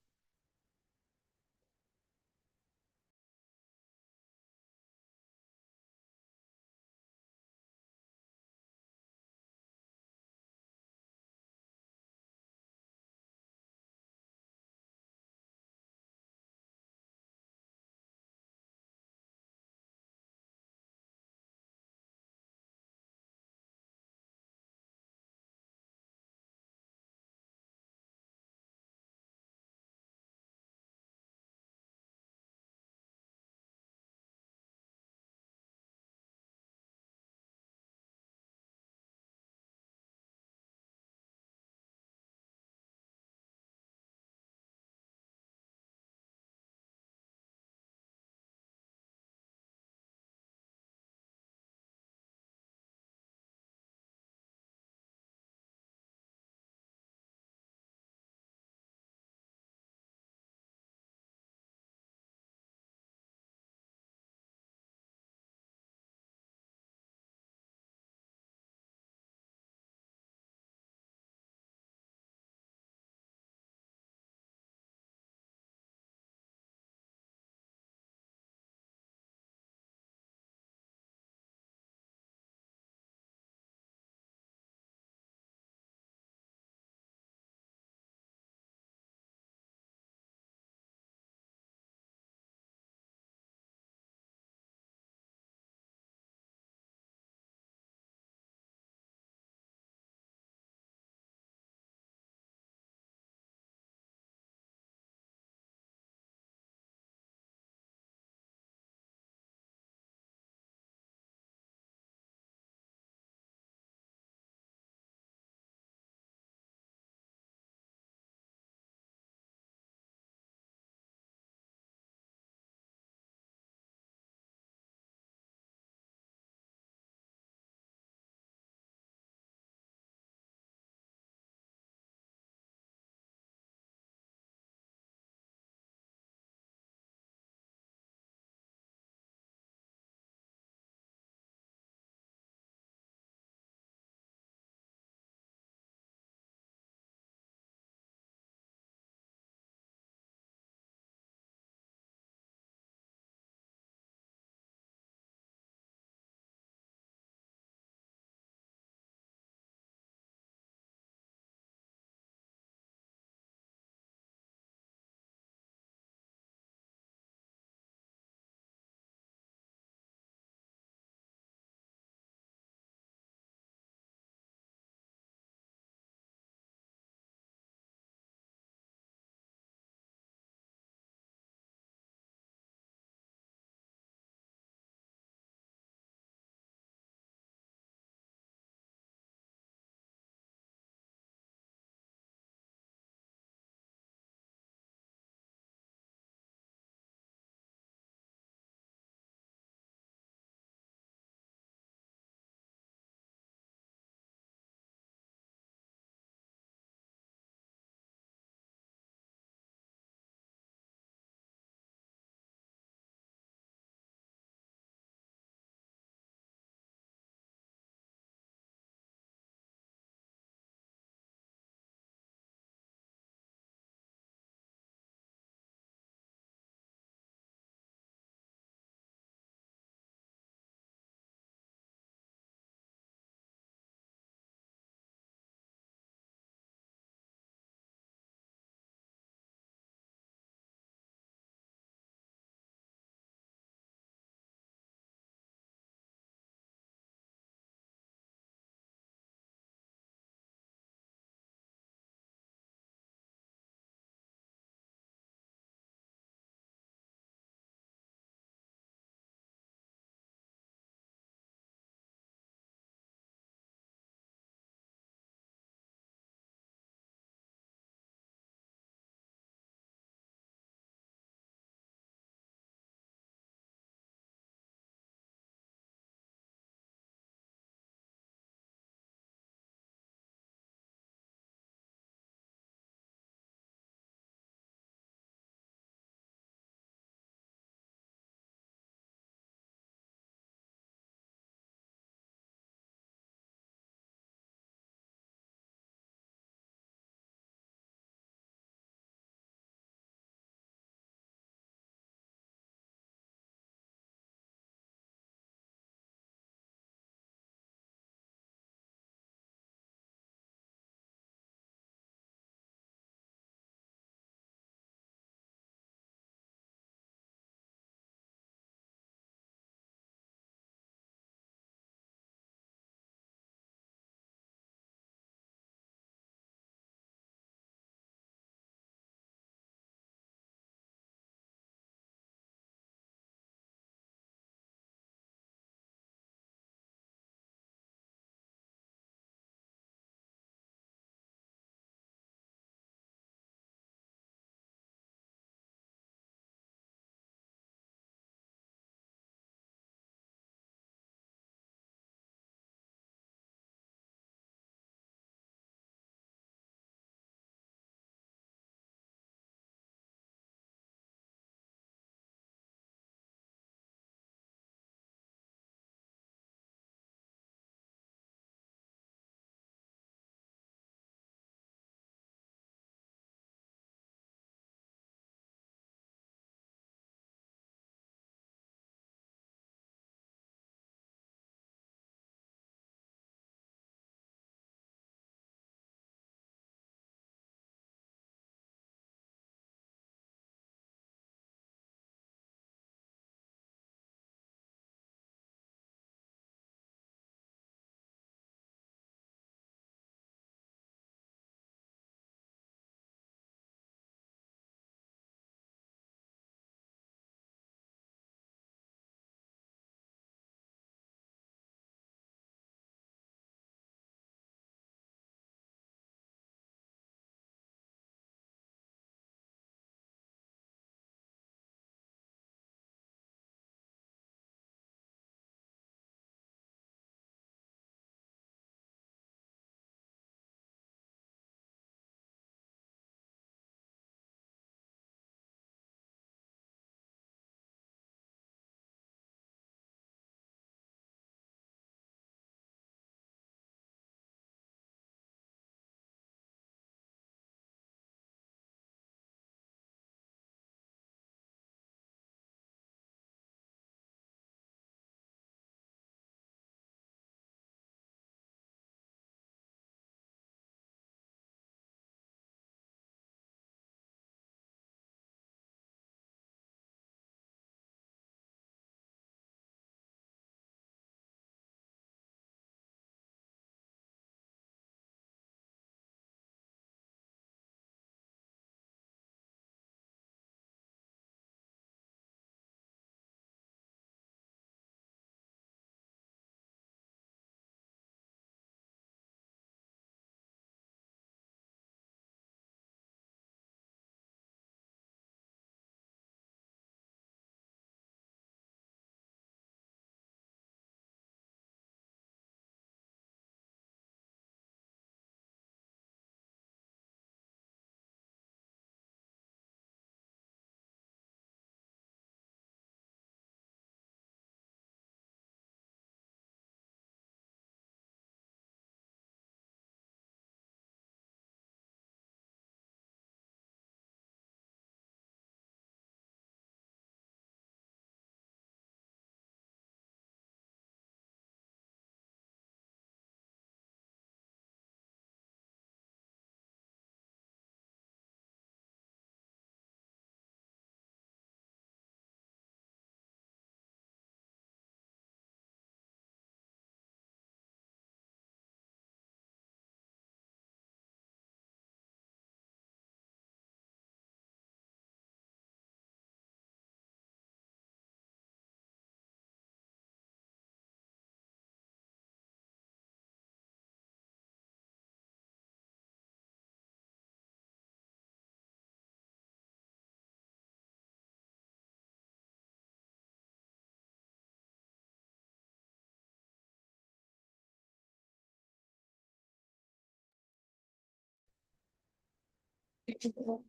Hello.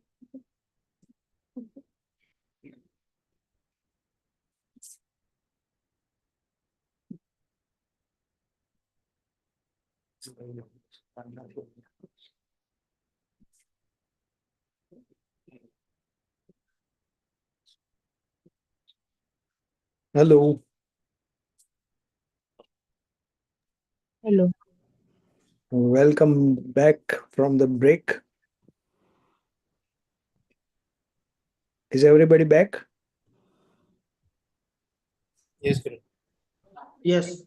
Hello. Welcome back from the break. Is everybody back? Yes, Kiran. Yes.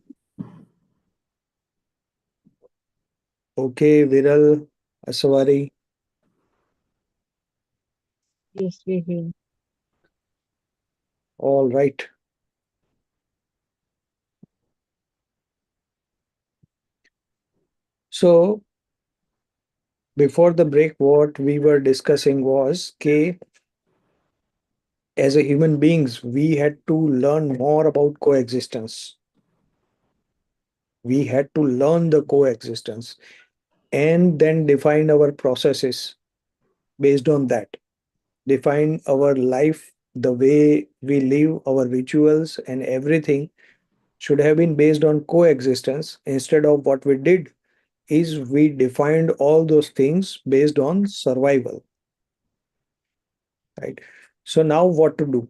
Okay, Viral, Aswari. Yes, we hear. All right. So before the break, what we were discussing was K, as a human beings, we had to learn more about coexistence. We had to learn the coexistence and then define our processes based on that. Define our life, the way we live, our rituals, and everything should have been based on coexistence. Instead of what we did is we defined all those things based on survival, right? So now what to do?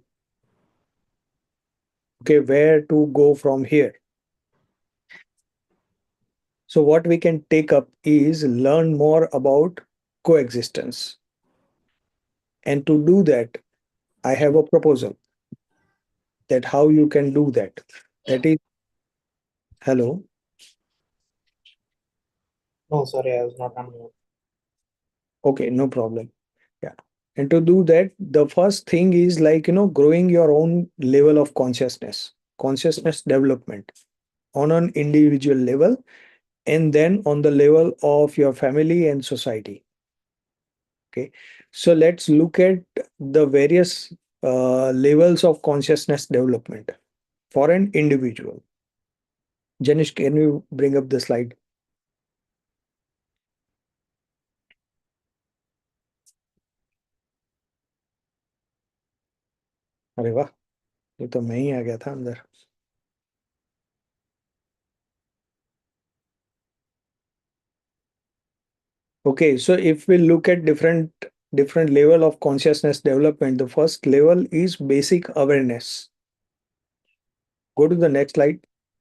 Okay, where to go from here? So what we can take up is learn more about coexistence. And to do that, I have a proposal that how you can do that. That is, hello. No, sorry, I was not on mute. Okay, no problem. Yeah. And to do that, the first thing is like, growing your own level of consciousness development on an individual level, and then on the level of your family and society. Okay. So let's look at the various levels of consciousness development for an individual. Janish, can you bring up the slide? अरे वाह, ये तो मैं ही आ गया था अंदर. Okay, so if we look at different level of consciousness development, the first level is basic awareness. Go to the next slide,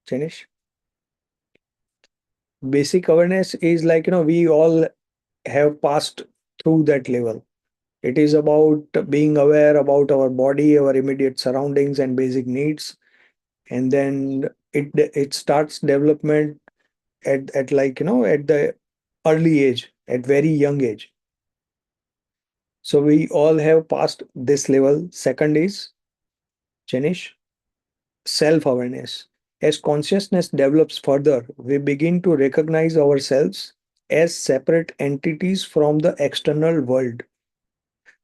Janish. Basic awareness is like, we all have passed through that level. It is about being aware about our body, our immediate surroundings and basic needs. And then it starts development at like, at the early age, at very young age. So we all have passed this level. Second is, Janish, self-awareness. As consciousness develops further, we begin to recognize ourselves as separate entities from the external world.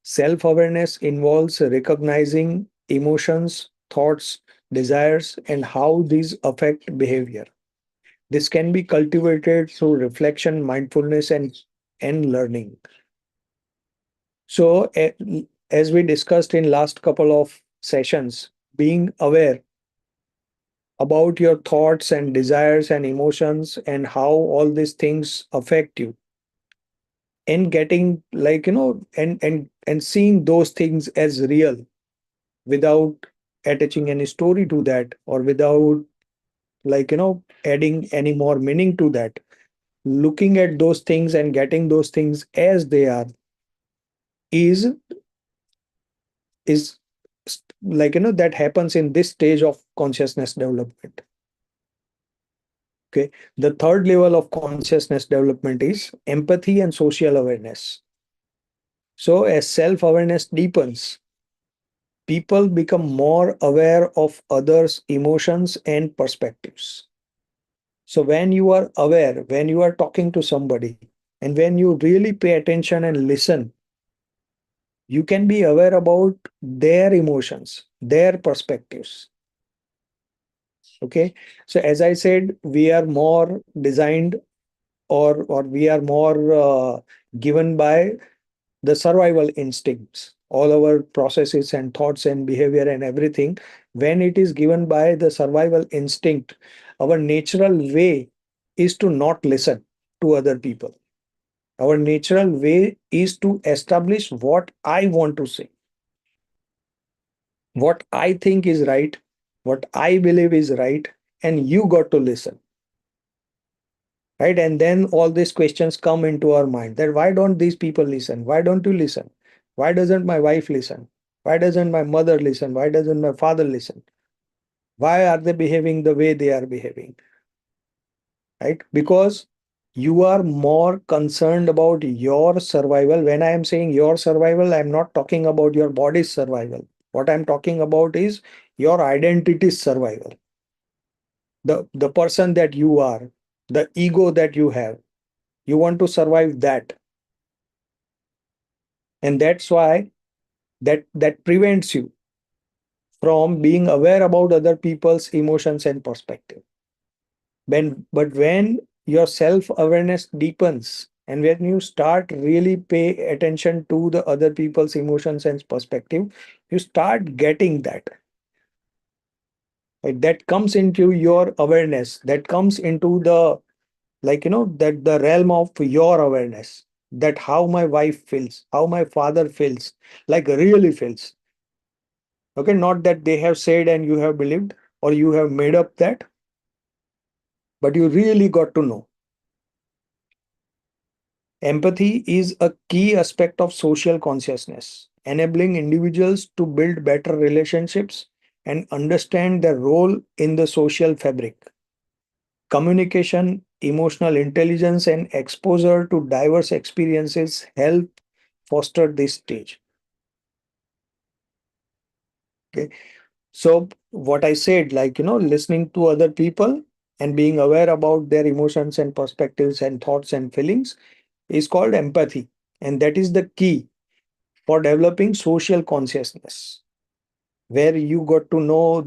Self-awareness involves recognizing emotions, thoughts, desires, and how these affect behavior. This can be cultivated through reflection, mindfulness, and learning. So, as we discussed in last couple of sessions, being aware about your thoughts and desires and emotions and how all these things affect you, and getting like, and seeing those things as real without attaching any story to that, or without like, adding any more meaning to that. Looking at those things and getting those things as they are is is like, that happens in this stage of consciousness development. Okay, the third level of consciousness development is empathy and social awareness. So as self-awareness deepens, people become more aware of others' emotions and perspectives. So when you are aware, when you are talking to somebody, and when you really pay attention and listen, you can be aware about their emotions, their perspectives. Okay, so as I said, we are more designed, or we are more given by the survival instincts, all our processes and thoughts and behavior and everything, when it is given by the survival instinct, our natural way is to not listen to other people. Our natural way is to establish what I want to say, what I think is right, what I believe is right, and you got to listen. Right? And then all these questions come into our mind that why don't these people listen? Why don't you listen? Why doesn't my wife listen? Why doesn't my mother listen? Why doesn't my father listen? Why are they behaving the way they are behaving? Right? Because you are more concerned about your survival. When I am saying your survival, I'm not talking about your body's survival. What I'm talking about is your identity's survival. The person that you are, the ego that you have, you want to survive that. And that's why that prevents you from being aware about other people's emotions and perspective. But when your self-awareness deepens and when you start really pay attention to the other people's emotions and perspective, you start getting that. Right? That comes into your awareness, that comes into the, that the realm of your awareness, that how my wife feels, how my father feels, like really feels. Okay, not that they have said and you have believed or you have made up that, but you really got to know. Empathy is a key aspect of social consciousness, enabling individuals to build better relationships and understand their role in the social fabric. Communication, emotional intelligence, and exposure to diverse experiences help foster this stage. Okay. So what I said, listening to other people and being aware about their emotions and perspectives and thoughts and feelings is called empathy. And that is the key for developing social consciousness, where you got to know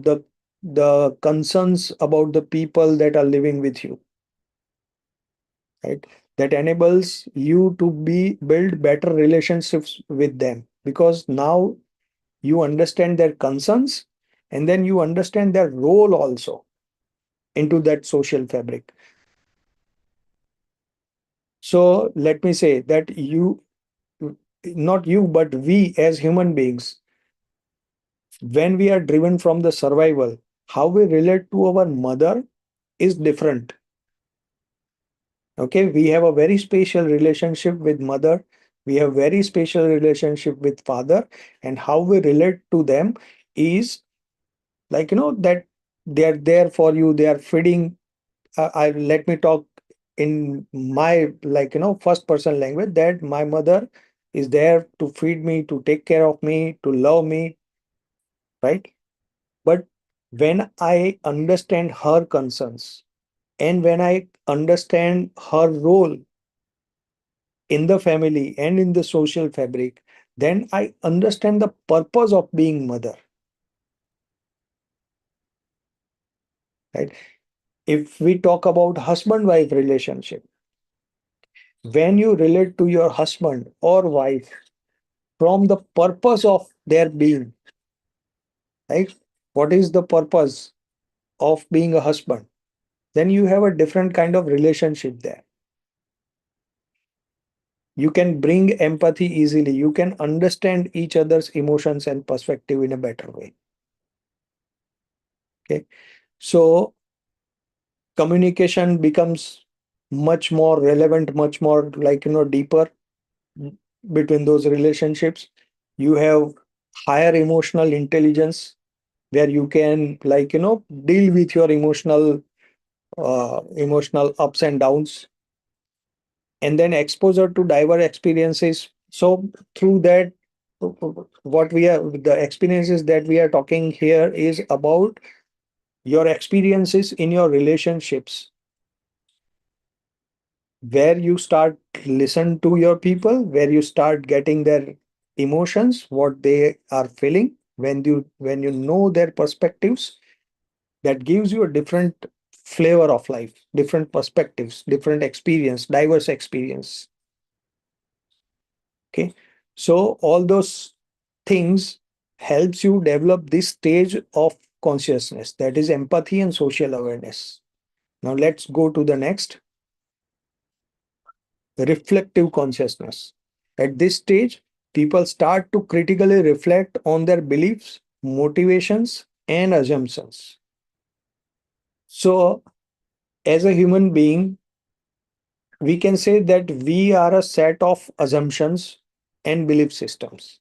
the concerns about the people that are living with you, right? That enables you to build better relationships with them, because now you understand their concerns and then you understand their role also into that social fabric. So let me say that not you, but we as human beings, when we are driven from the survival, how we relate to our mother is different. Okay, we have a very special relationship with mother. We have very special relationship with father, and how we relate to them is that they are there for you. They are feeding. I let me talk in my first person language, that my mother is there to feed me, to take care of me, to love me, right? But when I understand her concerns and when I understand her role in the family and in the social fabric, then I understand the purpose of being mother, right? If we talk about husband-wife relationship, when you relate to your husband or wife from the purpose of their being, right? What is the purpose of being a husband? Then you have a different kind of relationship there. You can bring empathy easily. You can understand each other's emotions and perspective in a better way. Okay. So communication becomes much more relevant, much more deeper between those relationships. You have higher emotional intelligence, where you can deal with your emotional ups and downs, and then exposure to diverse experiences. So through that, what we are the experiences that we are talking here is about your experiences in your relationships, where you start listen to your people, where you start getting their emotions, what they are feeling, when you know their perspectives. That gives you a different flavor of life, different perspectives, different experience, diverse experience. Okay. So all those things helps you develop this stage of consciousness, that is empathy and social awareness. Now let's go to the next, reflective consciousness. At this stage, people start to critically reflect on their beliefs, motivations, and assumptions. So as a human being, we can say that we are a set of assumptions and belief systems.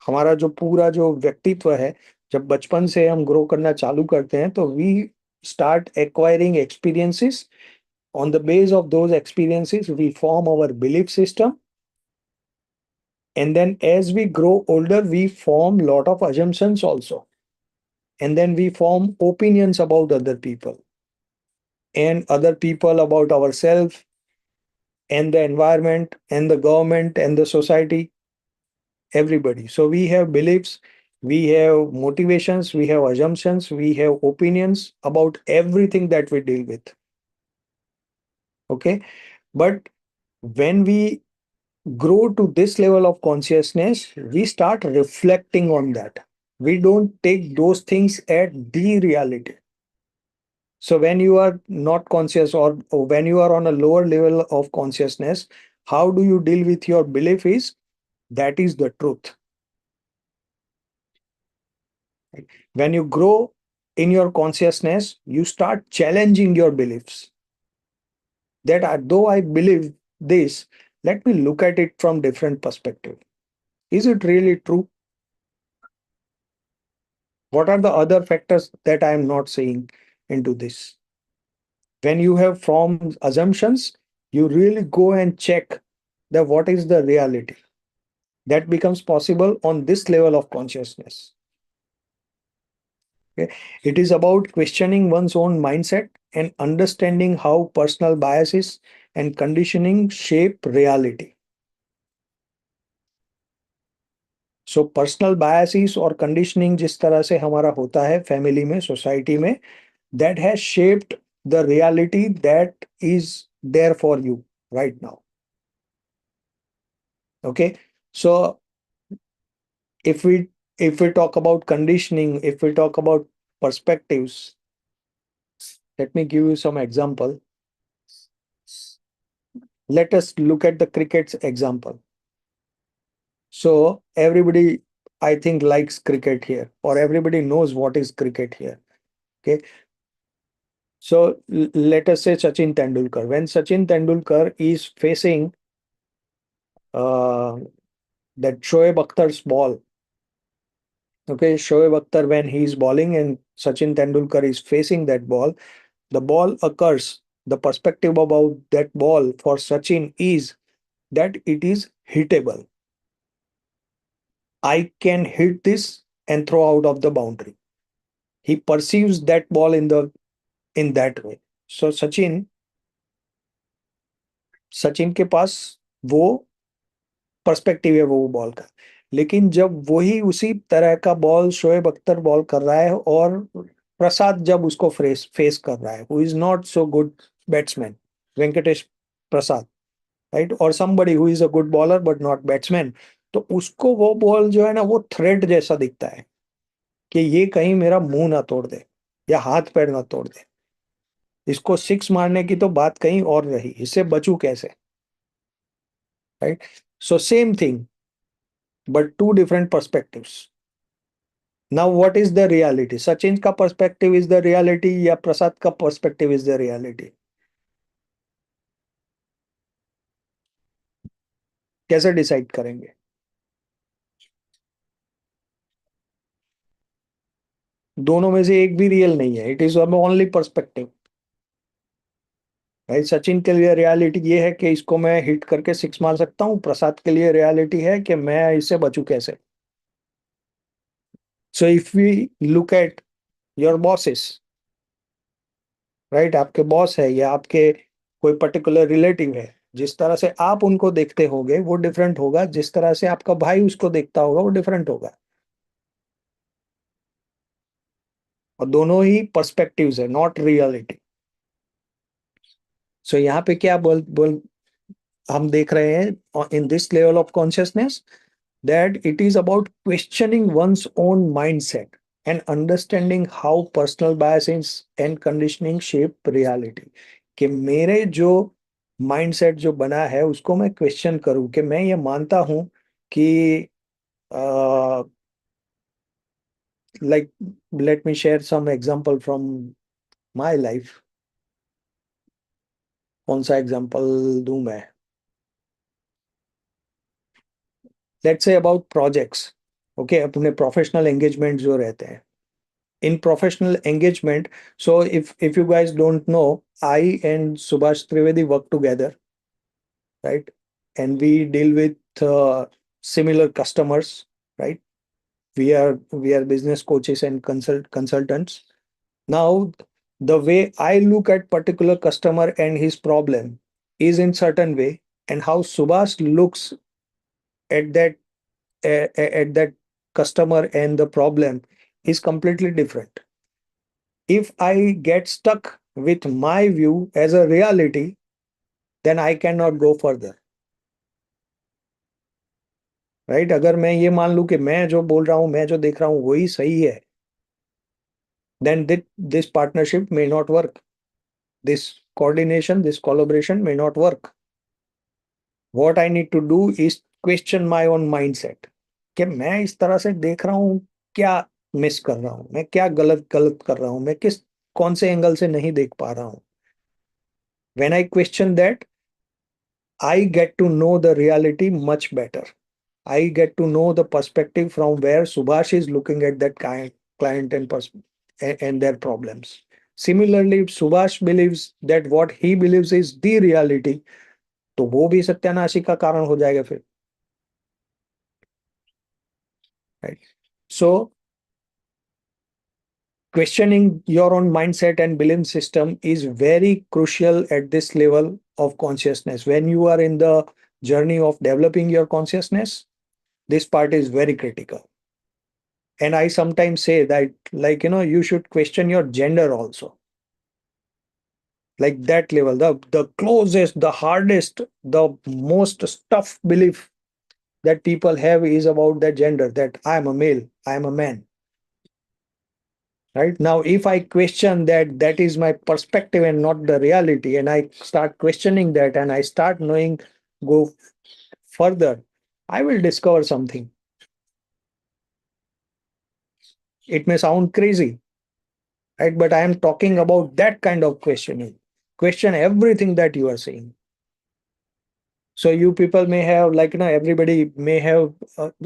हमारा जो पूरा जो व्यक्तित्व है, जब बचपन से हम ग्रो करना चालू करते हैं तो we start acquiring experiences. On the base of those experiences, we form our belief system. And then as we grow older, we form lot of assumptions also. And then we form opinions about other people and other people about ourselves and the environment and the government and the society, everybody. So we have beliefs, we have motivations, we have assumptions, we have opinions about everything that we deal with. Okay. But when we grow to this level of consciousness, we start reflecting on that. We don't take those things at the reality. So when you are not conscious, or when you are on a lower level of consciousness, how do you deal with your belief is that is the truth. When you grow in your consciousness, you start challenging your beliefs. That though I believe this, let me look at it from different perspective. Is it really true? What are the other factors that I am not seeing into this? When you have formed assumptions, you really go and check that what is the reality. That becomes possible on this level of consciousness. Okay. It is about questioning one's own mindset and understanding how personal biases and conditioning shape reality. So personal biases और conditioning जिस तरह से हमारा होता है family में, society में, that has shaped the reality that is there for you right now. Okay. So if we talk about conditioning, if we talk about perspectives, let me give you some example. Let us look at the cricket's example. So everybody, I think, likes cricket here, or everybody knows what is cricket here. Okay. So let us say Sachin Tendulkar. When Sachin Tendulkar is facing that Shoaib Akhtar's ball, okay, Shoaib Akhtar, when he is bowling and Sachin Tendulkar is facing that ball occurs. The perspective about that ball for Sachin is that it is hittable. I can hit this and throw out of the boundary. He perceives that ball in that way. So Sachin के पास वो perspective है वो ball का. लेकिन जब वही उसी तरह का बॉल शोएब अख्तर बॉल कर रहा है और प्रसाद जब उसको फेस कर रहा है, who is not so good batsman, Venkatesh Prasad, right, और somebody who is a good bowler but not batsman, तो उसको वो बॉल जो है ना वो थ्रेट जैसा दिखता है कि ये कहीं मेरा मुंह ना तोड़ दे या हाथ पैर ना तोड़ दे. इसको सिक्स मारने की तो बात कहीं और रही, इससे बचूं कैसे, right. So same thing but two different perspectives. Now what is the reality? Sachin ka perspective is the reality या प्रसाद का perspective is the reality? कैसे डिसाइड करेंगे? दोनों में से एक भी रियल नहीं है. It is only perspective, right. Sachin के लिए रियलिटी ये है कि इसको मैं हिट करके सिक्स मार सकता हूं. प्रसाद के लिए रियलिटी है कि मैं इससे बचूं कैसे. So if we look at your bosses, right, आपके बॉस है या आपके कोई पर्टिकुलर रिलेटिव है, जिस तरह से आप उनको देखते होगे वो डिफरेंट होगा, जिस तरह से आपका भाई उसको देखता होगा वो डिफरेंट होगा. और दोनों ही पर्सपेक्टिव्स है, नॉट रियलिटी. सो यहाँ पे क्या बोल हम देख रहे हैं in this level of consciousness, that it is about questioning one's own mindset and understanding how personal biases and conditioning shape reality. कि मेरे जो माइंडसेट जो बना है उसको मैं क्वेश्चन करूं कि मैं ये मानता हूं कि like let me share some example from my life. कौन सा एग्जांपल दूं मैं? Let's say about projects. Okay, अपने प्रोफेशनल एंगेजमेंट जो रहते हैं, in professional engagement. So if you guys don't know, I and Subhash Trivedi work together, right? And we deal with similar customers, right? We are business coaches and consultants. Now, the way I look at particular customer and his problem is in certain way, and how Subhash looks at that customer and the problem is completely different. If I get stuck with my view as a reality, then I cannot go further. Right? अगर मैं ये मान लूं कि मैं जो बोल रहा हूं, मैं जो देख रहा हूं वही सही है, then this partnership may not work. This coordination, this collaboration may not work. What I need to do is question my own mindset. कि मैं इस तरह से देख रहा हूं, क्या मिस कर रहा हूं, मैं क्या गलत गलत कर रहा हूं, मैं कौन से एंगल से नहीं देख पा रहा हूं. When I question that, I get to know the reality much better. I get to know the perspective from where Subhash is looking at that client and their problems. Similarly, if Subhash believes that what he believes is the reality, तो वो भी सत्यानाशी का कारण हो जाएगा फिर. Right? So, questioning your own mindset and belief system is very crucial at this level of consciousness. When you are in the journey of developing your consciousness, this part is very critical. And I sometimes say that, like, you should question your gender also. Like that level, the closest, the hardest, the most tough belief that people have is about their gender, that I am a male, I am a man. Right now, if I question that is my perspective and not the reality, and I start questioning that and I start knowing, go further, I will discover something. It may sound crazy, right? But I am talking about that kind of questioning. Question everything that you are saying. So you people may have, like, everybody may have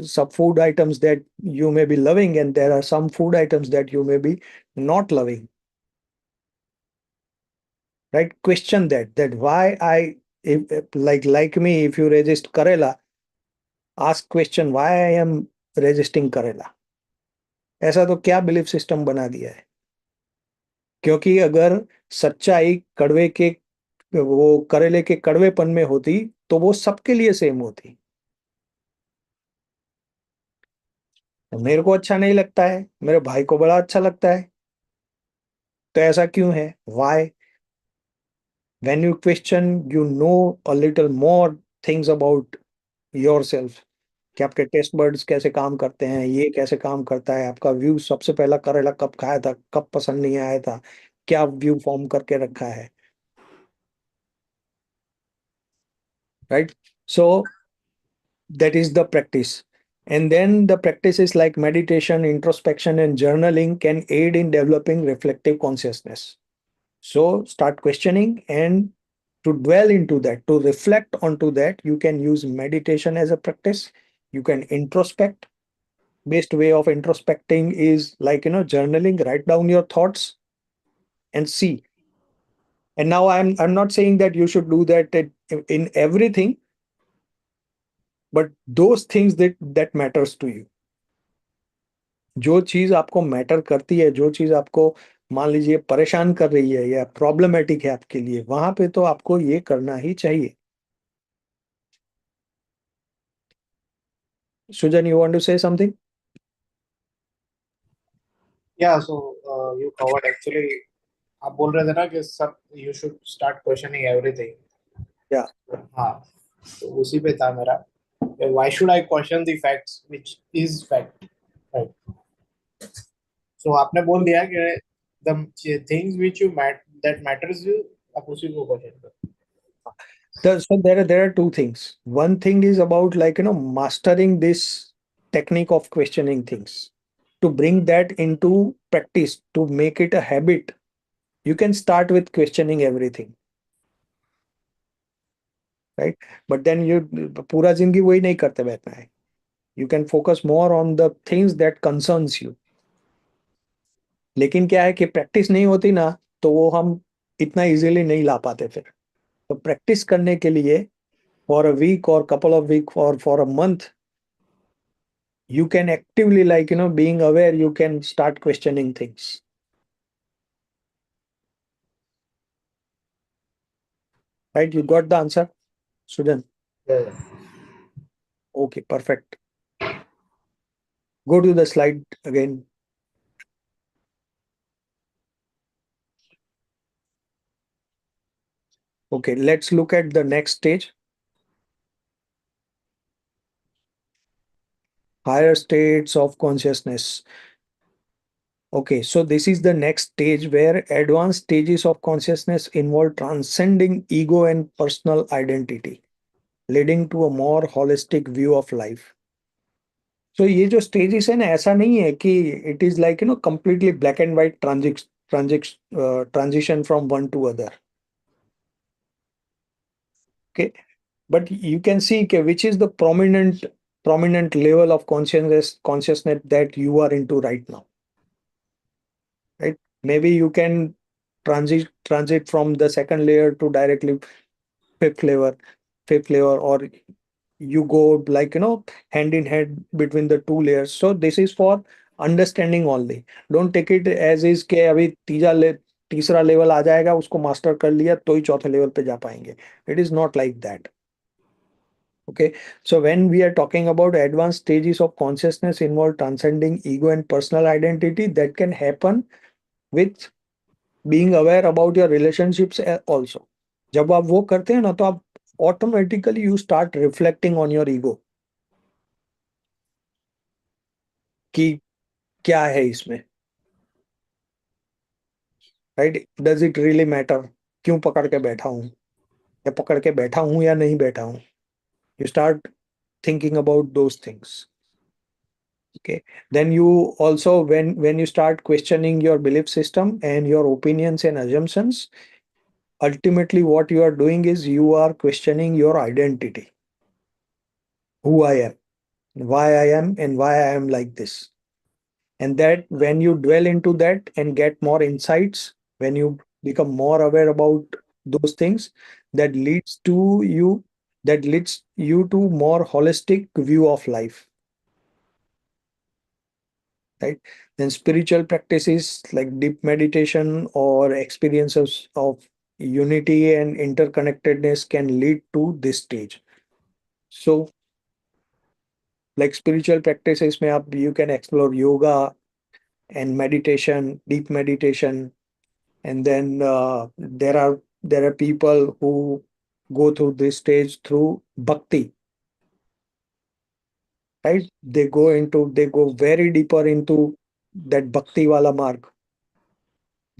some food items that you may be loving, and there are some food items that you may be not loving. Right? Question that why if like me, if you resist Karela, ask question why I am resisting Karela. ऐसा तो क्या belief system बना दिया है? क्योंकि अगर सच्चाई कड़वे के, वो करेले के कड़वेपन में होती तो वो सबके लिए सेम होती. मेरे को अच्छा नहीं लगता है, मेरे भाई को बड़ा अच्छा लगता है, तो ऐसा क्यों है? Why? When you question, you know a little more things about yourself. कि आपके टेस्ट बर्ड्स कैसे काम करते हैं, ये कैसे काम करता है, आपका व्यू सबसे पहला करेला कब खाया था, कब पसंद नहीं आया था, क्या व्यू फॉर्म करके रखा है. Right? So that is the practice. And then the practices like meditation, introspection, and journaling can aid in developing reflective consciousness. So start questioning, and to dwell into that, to reflect onto that, you can use meditation as a practice. You can introspect. Best way of introspecting is, like, journaling, write down your thoughts and see. And now I'm not saying that you should do that in everything, but those things that matters to you. जो चीज आपको matter करती है, जो चीज आपको मान लीजिए परेशान कर रही है या प्रॉब्लमेटिक है आपके लिए, वहां पे तो आपको ये करना ही चाहिए. Sujan, you want to say something? Yeah, so you covered actually. आप बोल रहे थे ना कि सब you should start questioning everything. Yeah. हाँ, तो उसी पे था मेरा. Why should I question the facts which is fact? Right. So आपने बोल दिया कि the things which that matters you, आप उसी को question करो. So there are two things. One thing is about mastering this technique of questioning things. To bring that into practice, to make it a habit, you can start with questioning everything, right? But then you पूरा जिंदगी वही नहीं करते बैठना है. You can focus more on the things that concerns you. लेकिन क्या है कि प्रैक्टिस नहीं होती ना, तो वो हम इतना इजीली नहीं ला पाते फिर. तो प्रैक्टिस करने के लिए for a week or couple of weeks or for a month, you can actively being aware, you can start questioning things. Right? You got the answer, Sujan? Yeah. Okay, perfect. Go to the slide again. Okay, let's look at the next stage. Higher states of consciousness. Okay, so this is the next stage where advanced stages of consciousness involve transcending ego and personal identity, leading to a more holistic view of life. So ये जो stages है ना, ऐसा नहीं है कि it is like completely black and white transition from one to other. Okay, but you can see which is the prominent level of consciousness that you are into right now. Right? Maybe you can transit from the second layer to directly fifth layer, or you go hand in hand between the two layers. So this is for understanding only. Don't take it as is के अभी तीसरा level आ जाएगा, उसको master कर लिया तो ही चौथे level पे जा पाएंगे. It is not like that. Okay, so when we are talking about advanced stages of consciousness involve transcending ego and personal identity, that can happen with being aware about your relationships also. जब आप वो करते हैं ना, तो आप automatically you start reflecting on your ego कि क्या है इसमें, right? Does it really matter? क्यों पकड़ के बैठा हूँ, या पकड़ के बैठा हूँ या नहीं बैठा हूँ? You start thinking about those things. Okay, then you also, when you start questioning your belief system and your opinions and assumptions, ultimately what you are doing is you are questioning your identity, who I am, why I am, and why I am like this. And that when you dwell into that and get more insights, when you become more aware about those things, that leads you to more holistic view of life. Right? Then spiritual practices like deep meditation or experiences of unity and interconnectedness can lead to this stage. So like spiritual practices may you can explore yoga and meditation, deep meditation, and then there are people who go through this stage through bhakti. Right? They go very deeper into that bhakti wala marg,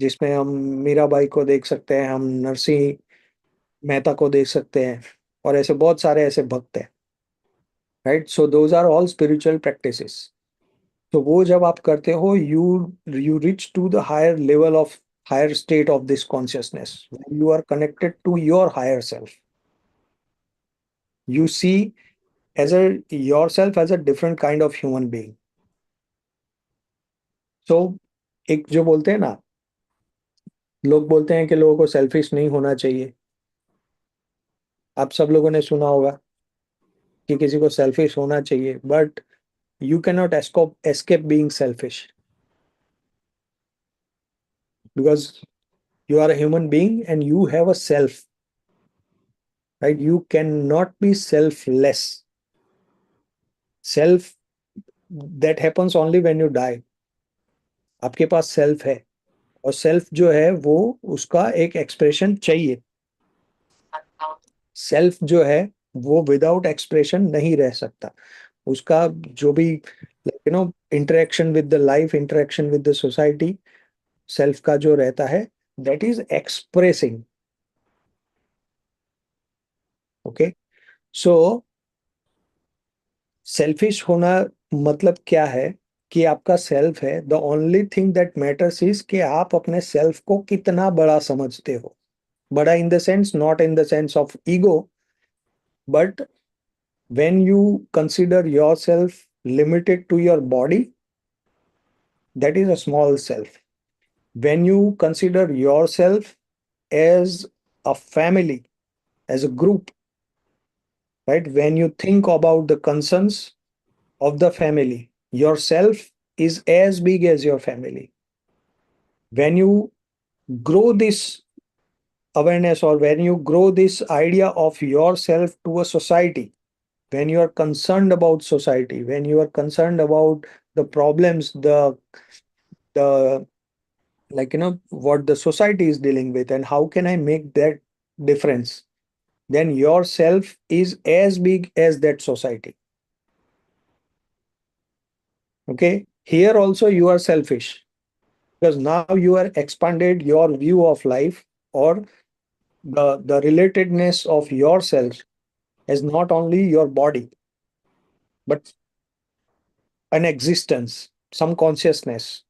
जिसमें हम मीराबाई को देख सकते हैं, हम नरसिंह मेहता को देख सकते हैं, और ऐसे बहुत सारे ऐसे भक्त हैं. Right? So those are all spiritual practices. तो वो जब आप करते हो, you reach to the higher level of higher state of this consciousness, when you are connected to your higher self. You see yourself as a different kind of human being. So एक जो बोलते हैं ना, लोग बोलते हैं कि लोगों को सेल्फिश नहीं होना चाहिए. आप सब लोगों ने सुना होगा कि किसी को सेल्फिश होना चाहिए, but you cannot escape being selfish, because you are a human being and you have a self, right? You cannot be selfless. Self, that happens only when you die. आपके पास सेल्फ है, और self जो है वो उसका एक expression चाहिए. Self जो है वो विदाउट एक्सप्रेशन नहीं रह सकता. उसका जो भी interaction with the life, interaction with the society, self का जो रहता है, that is expressing. Okay, so selfish होना मतलब क्या है कि आपका सेल्फ है. The only thing that matters is कि आप अपने सेल्फ को कितना बड़ा समझते हो. बड़ा in the sense, not in the sense of ego, but when you consider yourself limited to your body, that is a small self. When you consider yourself as a family, as a group, right? When you think about the concerns of the family, yourself is as big as your family. When you grow this awareness, or when you grow this idea of yourself to a society, when you are concerned about society, when you are concerned about the problems, the what the society is dealing with, and how can I make that difference, then yourself is as big as that society. Okay, here also you are selfish, because now you are expanded your view of life, or the relatedness of yourself as not only your body, but an existence, some consciousness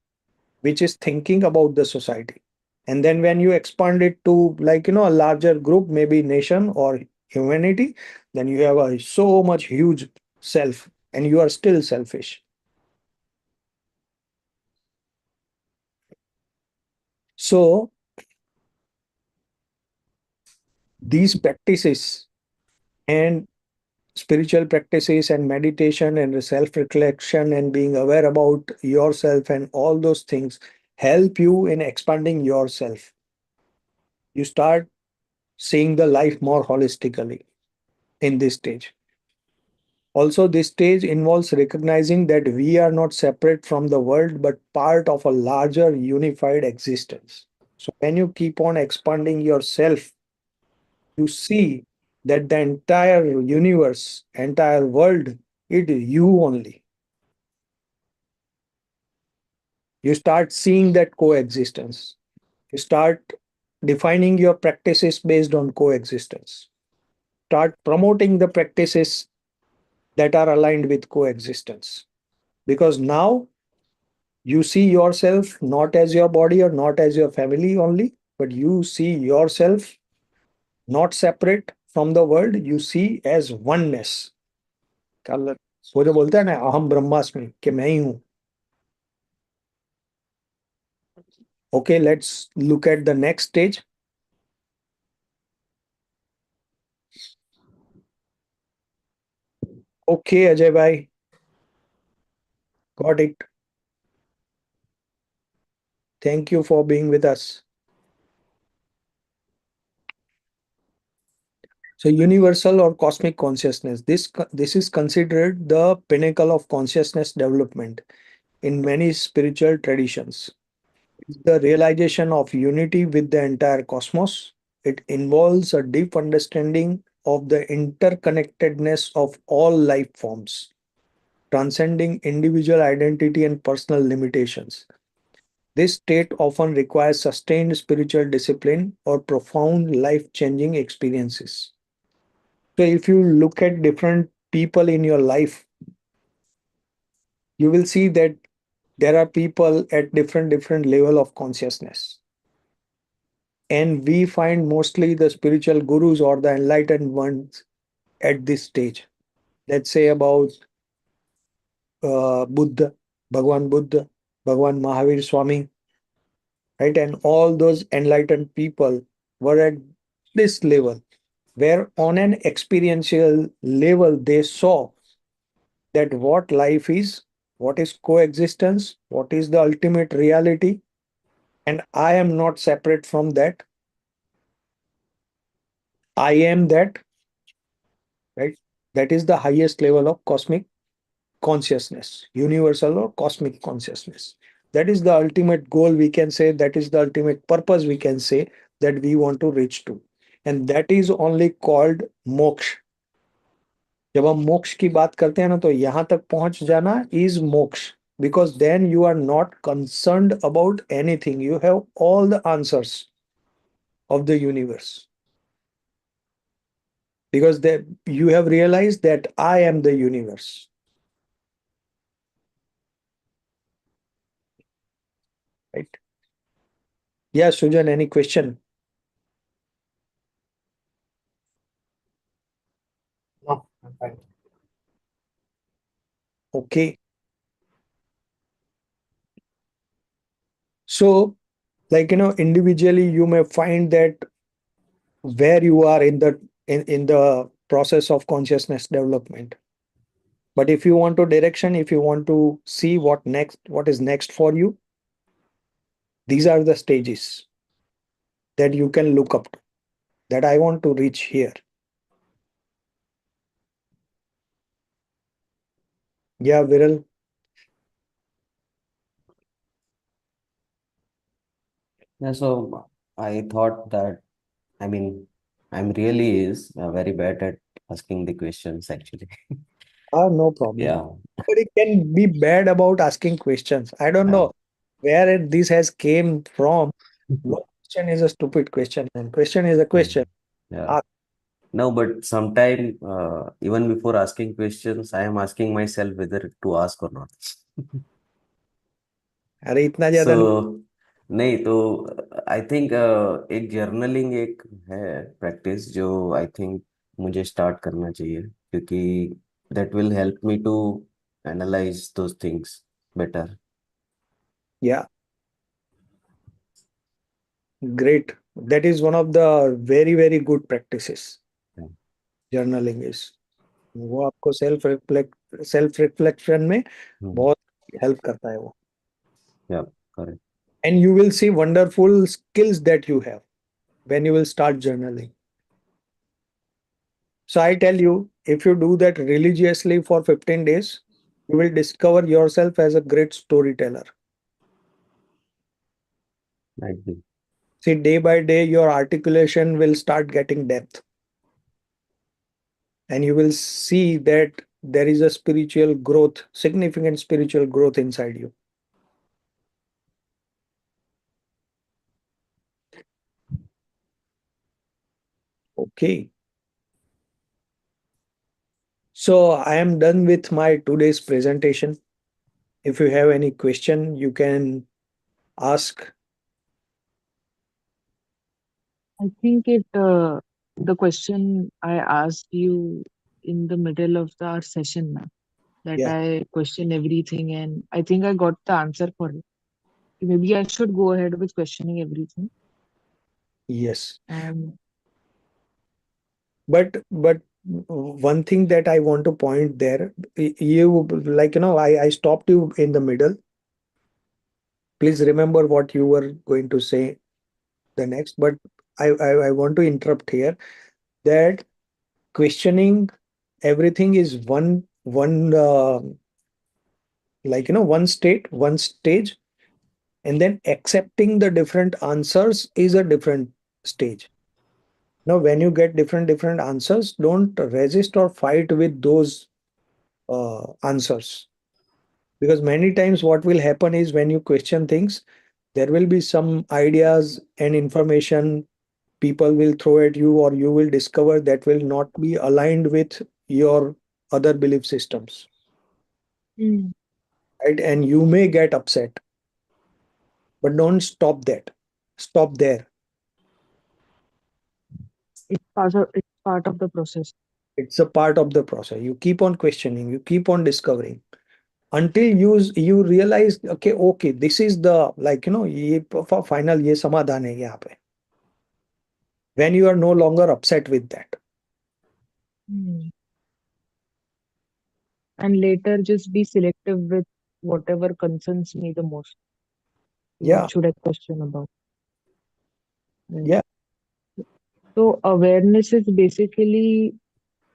which is thinking about the society. And then when you expand it to a larger group, maybe nation or humanity, then you have a so much huge self, and you are still selfish. So these practices, and spiritual practices, and meditation, and self reflection, and being aware about yourself, and all those things help you in expanding yourself. You start seeing the life more holistically in this stage. Also, this stage involves recognizing that we are not separate from the world, but part of a larger unified existence. So when you keep on expanding yourself, you see that the entire universe, entire world, it is you only. You start seeing that coexistence. You start defining your practices based on coexistence. Start promoting the practices that are aligned with coexistence. Because now you see yourself not as your body or not as your family only, but you see yourself not separate from the world, you see as oneness. वो जो बोलते हैं ना, अहम ब्रह्मास्मि, कि मैं ही हूं. Okay, let's look at the next stage. Okay, Ajay bhai, got it. Thank you for being with us. So universal or cosmic consciousness, this is considered the pinnacle of consciousness development in many spiritual traditions. The realization of unity with the entire cosmos. It involves a deep understanding of the interconnectedness of all life forms, transcending individual identity and personal limitations. This state often requires sustained spiritual discipline or profound life-changing experiences. So if you look at different people in your life, you will see that there are people at different level of consciousness. And we find mostly the spiritual gurus or the enlightened ones at this stage. Let's say about Buddha, Bhagwan Buddha, Bhagwan Mahavir Swami, right? And all those enlightened people were at this level, where on an experiential level they saw that what life is, what is coexistence, what is the ultimate reality, and I am not separate from that. I am that, right? That is the highest level of cosmic consciousness, universal or cosmic consciousness. That is the ultimate goal, we can say. That is the ultimate purpose, we can say, that we want to reach to. And that is only called moksha. जब हम मोक्ष की बात करते हैं ना, तो यहां तक पहुंच जाना इज मोक्ष, because then you are not concerned about anything. You have all the answers of the universe, because you have realized that I am the universe. Right? Yeah, Sujan, any question? No, I'm fine. Okay. So, like, individually you may find that where you are in the process of consciousness development. But if you want to direction, if you want to see what is next for you, these are the stages that you can look up to, that I want to reach here. Yeah, Viral. Yeah, so I thought that, I mean, I'm really is very bad at asking the questions actually. No problem. Yeah, But it can be bad about asking questions. I don't yeah. know where this has came from. No question is a stupid question, and question is a question. Yeah. Ask. No, but sometime even before asking questions, I am asking myself whether to ask or not. अरे इतना So ज्यादा नहीं. नहीं तो I think एक journaling एक है practice जो आई थिंक मुझे स्टार्ट करना चाहिए, क्योंकि that will help me to analyse those things better. Yeah, great. That is one of the very, very good practices. Journaling is. वो आपको सेल्फ रिफ्लेक्शन में बहुत हेल्प करता है वो. या correct. And you will see wonderful skills that you have when you will start journaling. So I tell you, if you do that religiously for 15 days, you will discover yourself as a great storyteller. Might be. See, day by day, your articulation will start getting depth. And you will see that there is a spiritual growth, significant spiritual growth inside you. Okay. So I am done with my today's presentation. If you have any question, you can ask. I think the question I asked you in the middle of our session now, that Yeah. I question everything, and I think I got the answer for it. Maybe I should go ahead with questioning everything. Yes. And But one thing that I want to point there, you like, I stopped you in the middle. Please remember what you were going to say the next, but I want to interrupt here, that questioning everything is one like, one stage, and then accepting the different answers is a different stage. Now, when you get different answers, don't resist or fight with those answers, because many times what will happen is when you question things, there will be some ideas and information people will throw at you, or you will discover that will not be aligned with your other belief systems, mm, right? And you may get upset, but don't stop there. it's part of the process. It's a part of the process. You keep on questioning, you keep on discovering, until you realize, okay, this is the, like, ये final, ये समाधान है यहाँ पे. When you are no longer upset with that. Mm. And later, just be selective with whatever concerns me the most. Yeah. What should I question about? Right. Yeah. So awareness is basically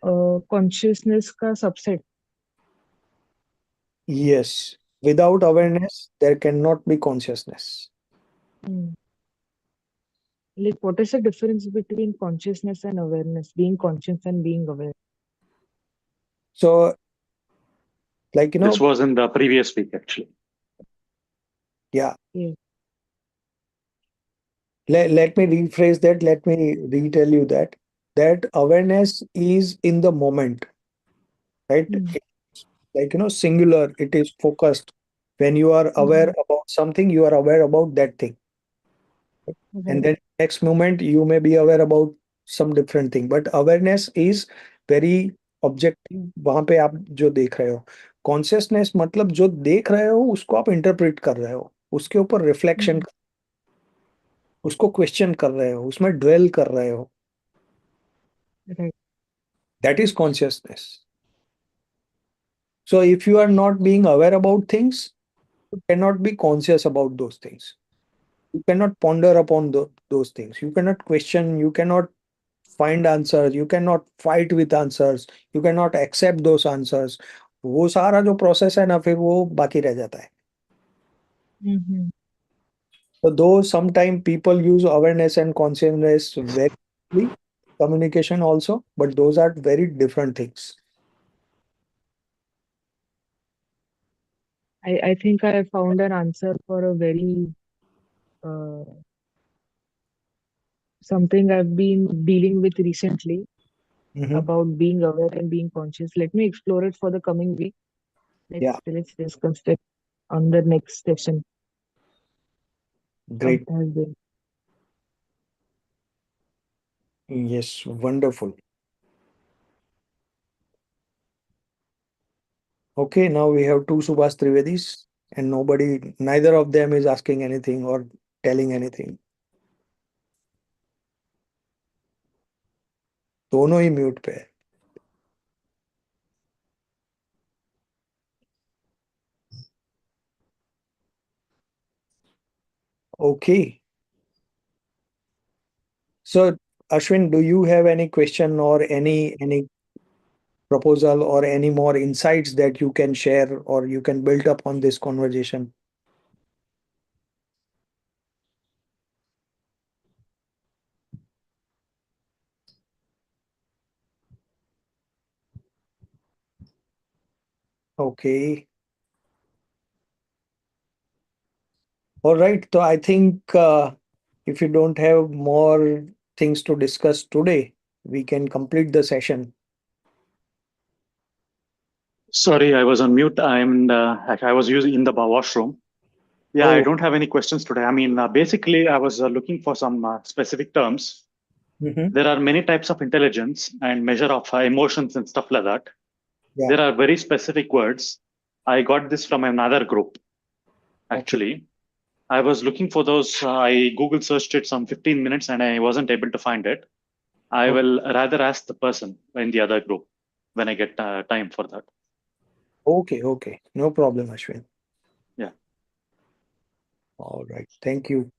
consciousness का subset. Yes. Without awareness, there cannot be consciousness. Mm. Like, what is the difference between consciousness and awareness? Being conscious and being aware. So, like, This was in the previous week, actually. yeah. Yeah. Let me rephrase that. Let me retell you that awareness is in the moment, right? Mm. Like, singular, it is focused. When you are aware about something, you are aware about that thing. And Right. then next moment, you may be aware about some different thing. But awareness is very objective. वहां पे आप जो देख रहे हो, consciousness मतलब जो देख रहे हो उसको आप इंटरप्रेट कर रहे हो, उसके ऊपर रिफ्लेक्शन, उसको क्वेश्चन कर रहे हो, उसमें ड्वेल कर रहे हो. Right. That is consciousness. So if you are not being aware about things, you cannot be conscious about those things. You cannot ponder upon those things. You cannot question. You cannot find answers. You cannot fight with answers. You cannot accept those answers. वो सारा जो process है ना, फिर वो बाकी रह जाता है. Mm-hmm. So though sometimes people use awareness and consciousness very quickly, communication also, but those are very different things. I think I found an answer for a very uh, something I've been dealing with recently Mhm. about being aware and being conscious. Let me explore it for the coming week. Yeah, Let's discuss it on the next session. How great. it has been. Yes, wonderful. Okay, now we have two Subhas Trivedis, and neither of them is asking anything or telling anything. दोनों ही mute पे है. Okay. So, Ashwin, do you have any question or any proposal or any more insights that you can share or you can build up on this conversation? Okay. All right. So I think if you don't have more things to discuss today, we can complete the session. Sorry, I was on mute. I was using in the washroom. Yeah, I Oh, don't have any questions today. I mean, basically, I was looking for some specific terms. mhm. There are many types of intelligence and measure of emotions and stuff like that. Yeah. There are very specific words. I got this from another group, Okay. actually. I was looking for those. I Google searched it some 15 minutes and I wasn't able to find it. I Okay. will rather ask the person in the other group when I get time for that. Okay. Okay. No problem, Ashwin. Yeah. All right. Thank you.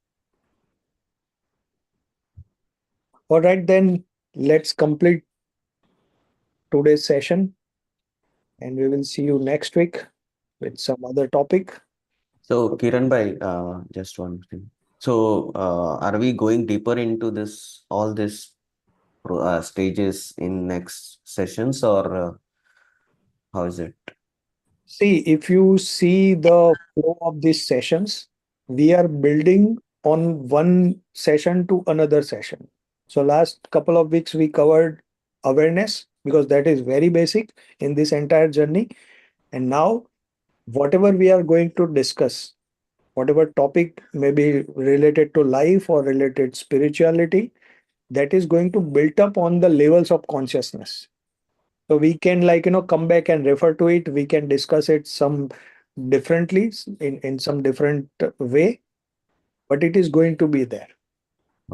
All right, then let's complete today's session and we will see you next week with some other topic. So, Kiran bhai, just one thing. So, are we going deeper into all this stages in next sessions, or how is it? See, if you see the flow of these sessions, we are building on one session to another session. So last couple of weeks we covered awareness because that is very basic in this entire journey. And now whatever we are going to discuss, whatever topic may be related to life or related spirituality, that is going to build up on the levels of consciousness. So we can come back and refer to it. We can discuss it some differently in some different way, but it is going to be there.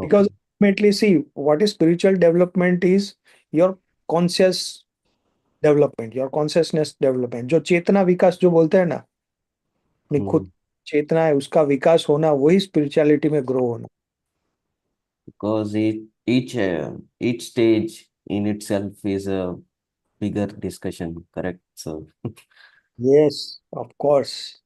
Because Okay. ultimately, see, what is spiritual development is your conscious development, your consciousness development. जो चेतना विकास जो बोलते हैं ना, अपनी खुद Hmm. चेतना है उसका विकास होना, वही स्पिरिचुअलिटी में ग्रो होना. Because each stage in itself is a bigger discussion, correct? So, yes, of course.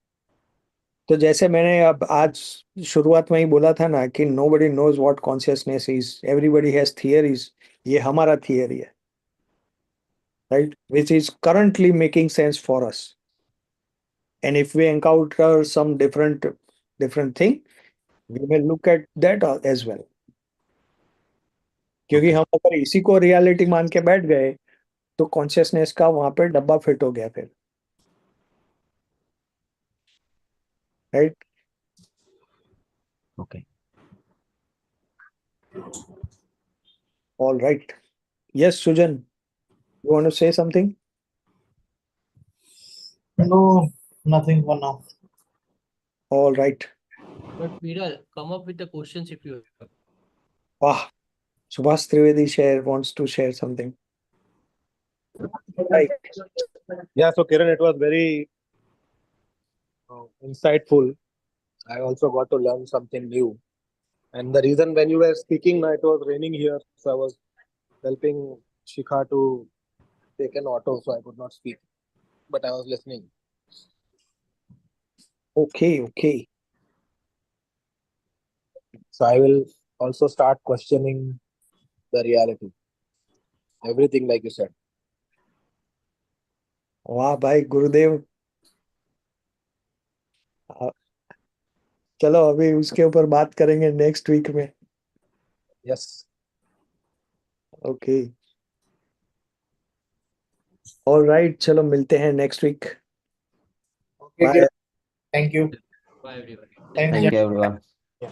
तो जैसे मैंने अब आज शुरुआत में ही बोला था ना कि nobody knows what consciousness is, everybody has theories. ये हमारा थियरी है. right? Which is currently making sense for us. And if we encounter some different thing, we may look at that as well. क्योंकि Okay. हम अगर इसी को reality मान के बैठ गए तो कॉन्शियसनेस का वहां पे डब्बा फिट हो गया फिर, right? Okay. All right. Yes, Sujan, you want to say something? No, nothing for now. All right. But Viral, come up with the questions if you have. Wow. Subhas Trivedi wants to share something. Right. Yeah, so Kiran, it was very insightful. I also got to learn something new. And the reason when you were speaking, it was raining here, so I was helping Shikha to take an auto, so I could not speak. But I was listening. Okay. So I will also start questioning the reality. Everything like you said. वाह भाई गुरुदेव. चलो अभी उसके ऊपर बात करेंगे next week में. Yes. Okay. All right, चलो मिलते हैं next week. Okay, bye. Kiran. Thank you. Bye everyone. Thanks, Thank you, everyone. Yeah.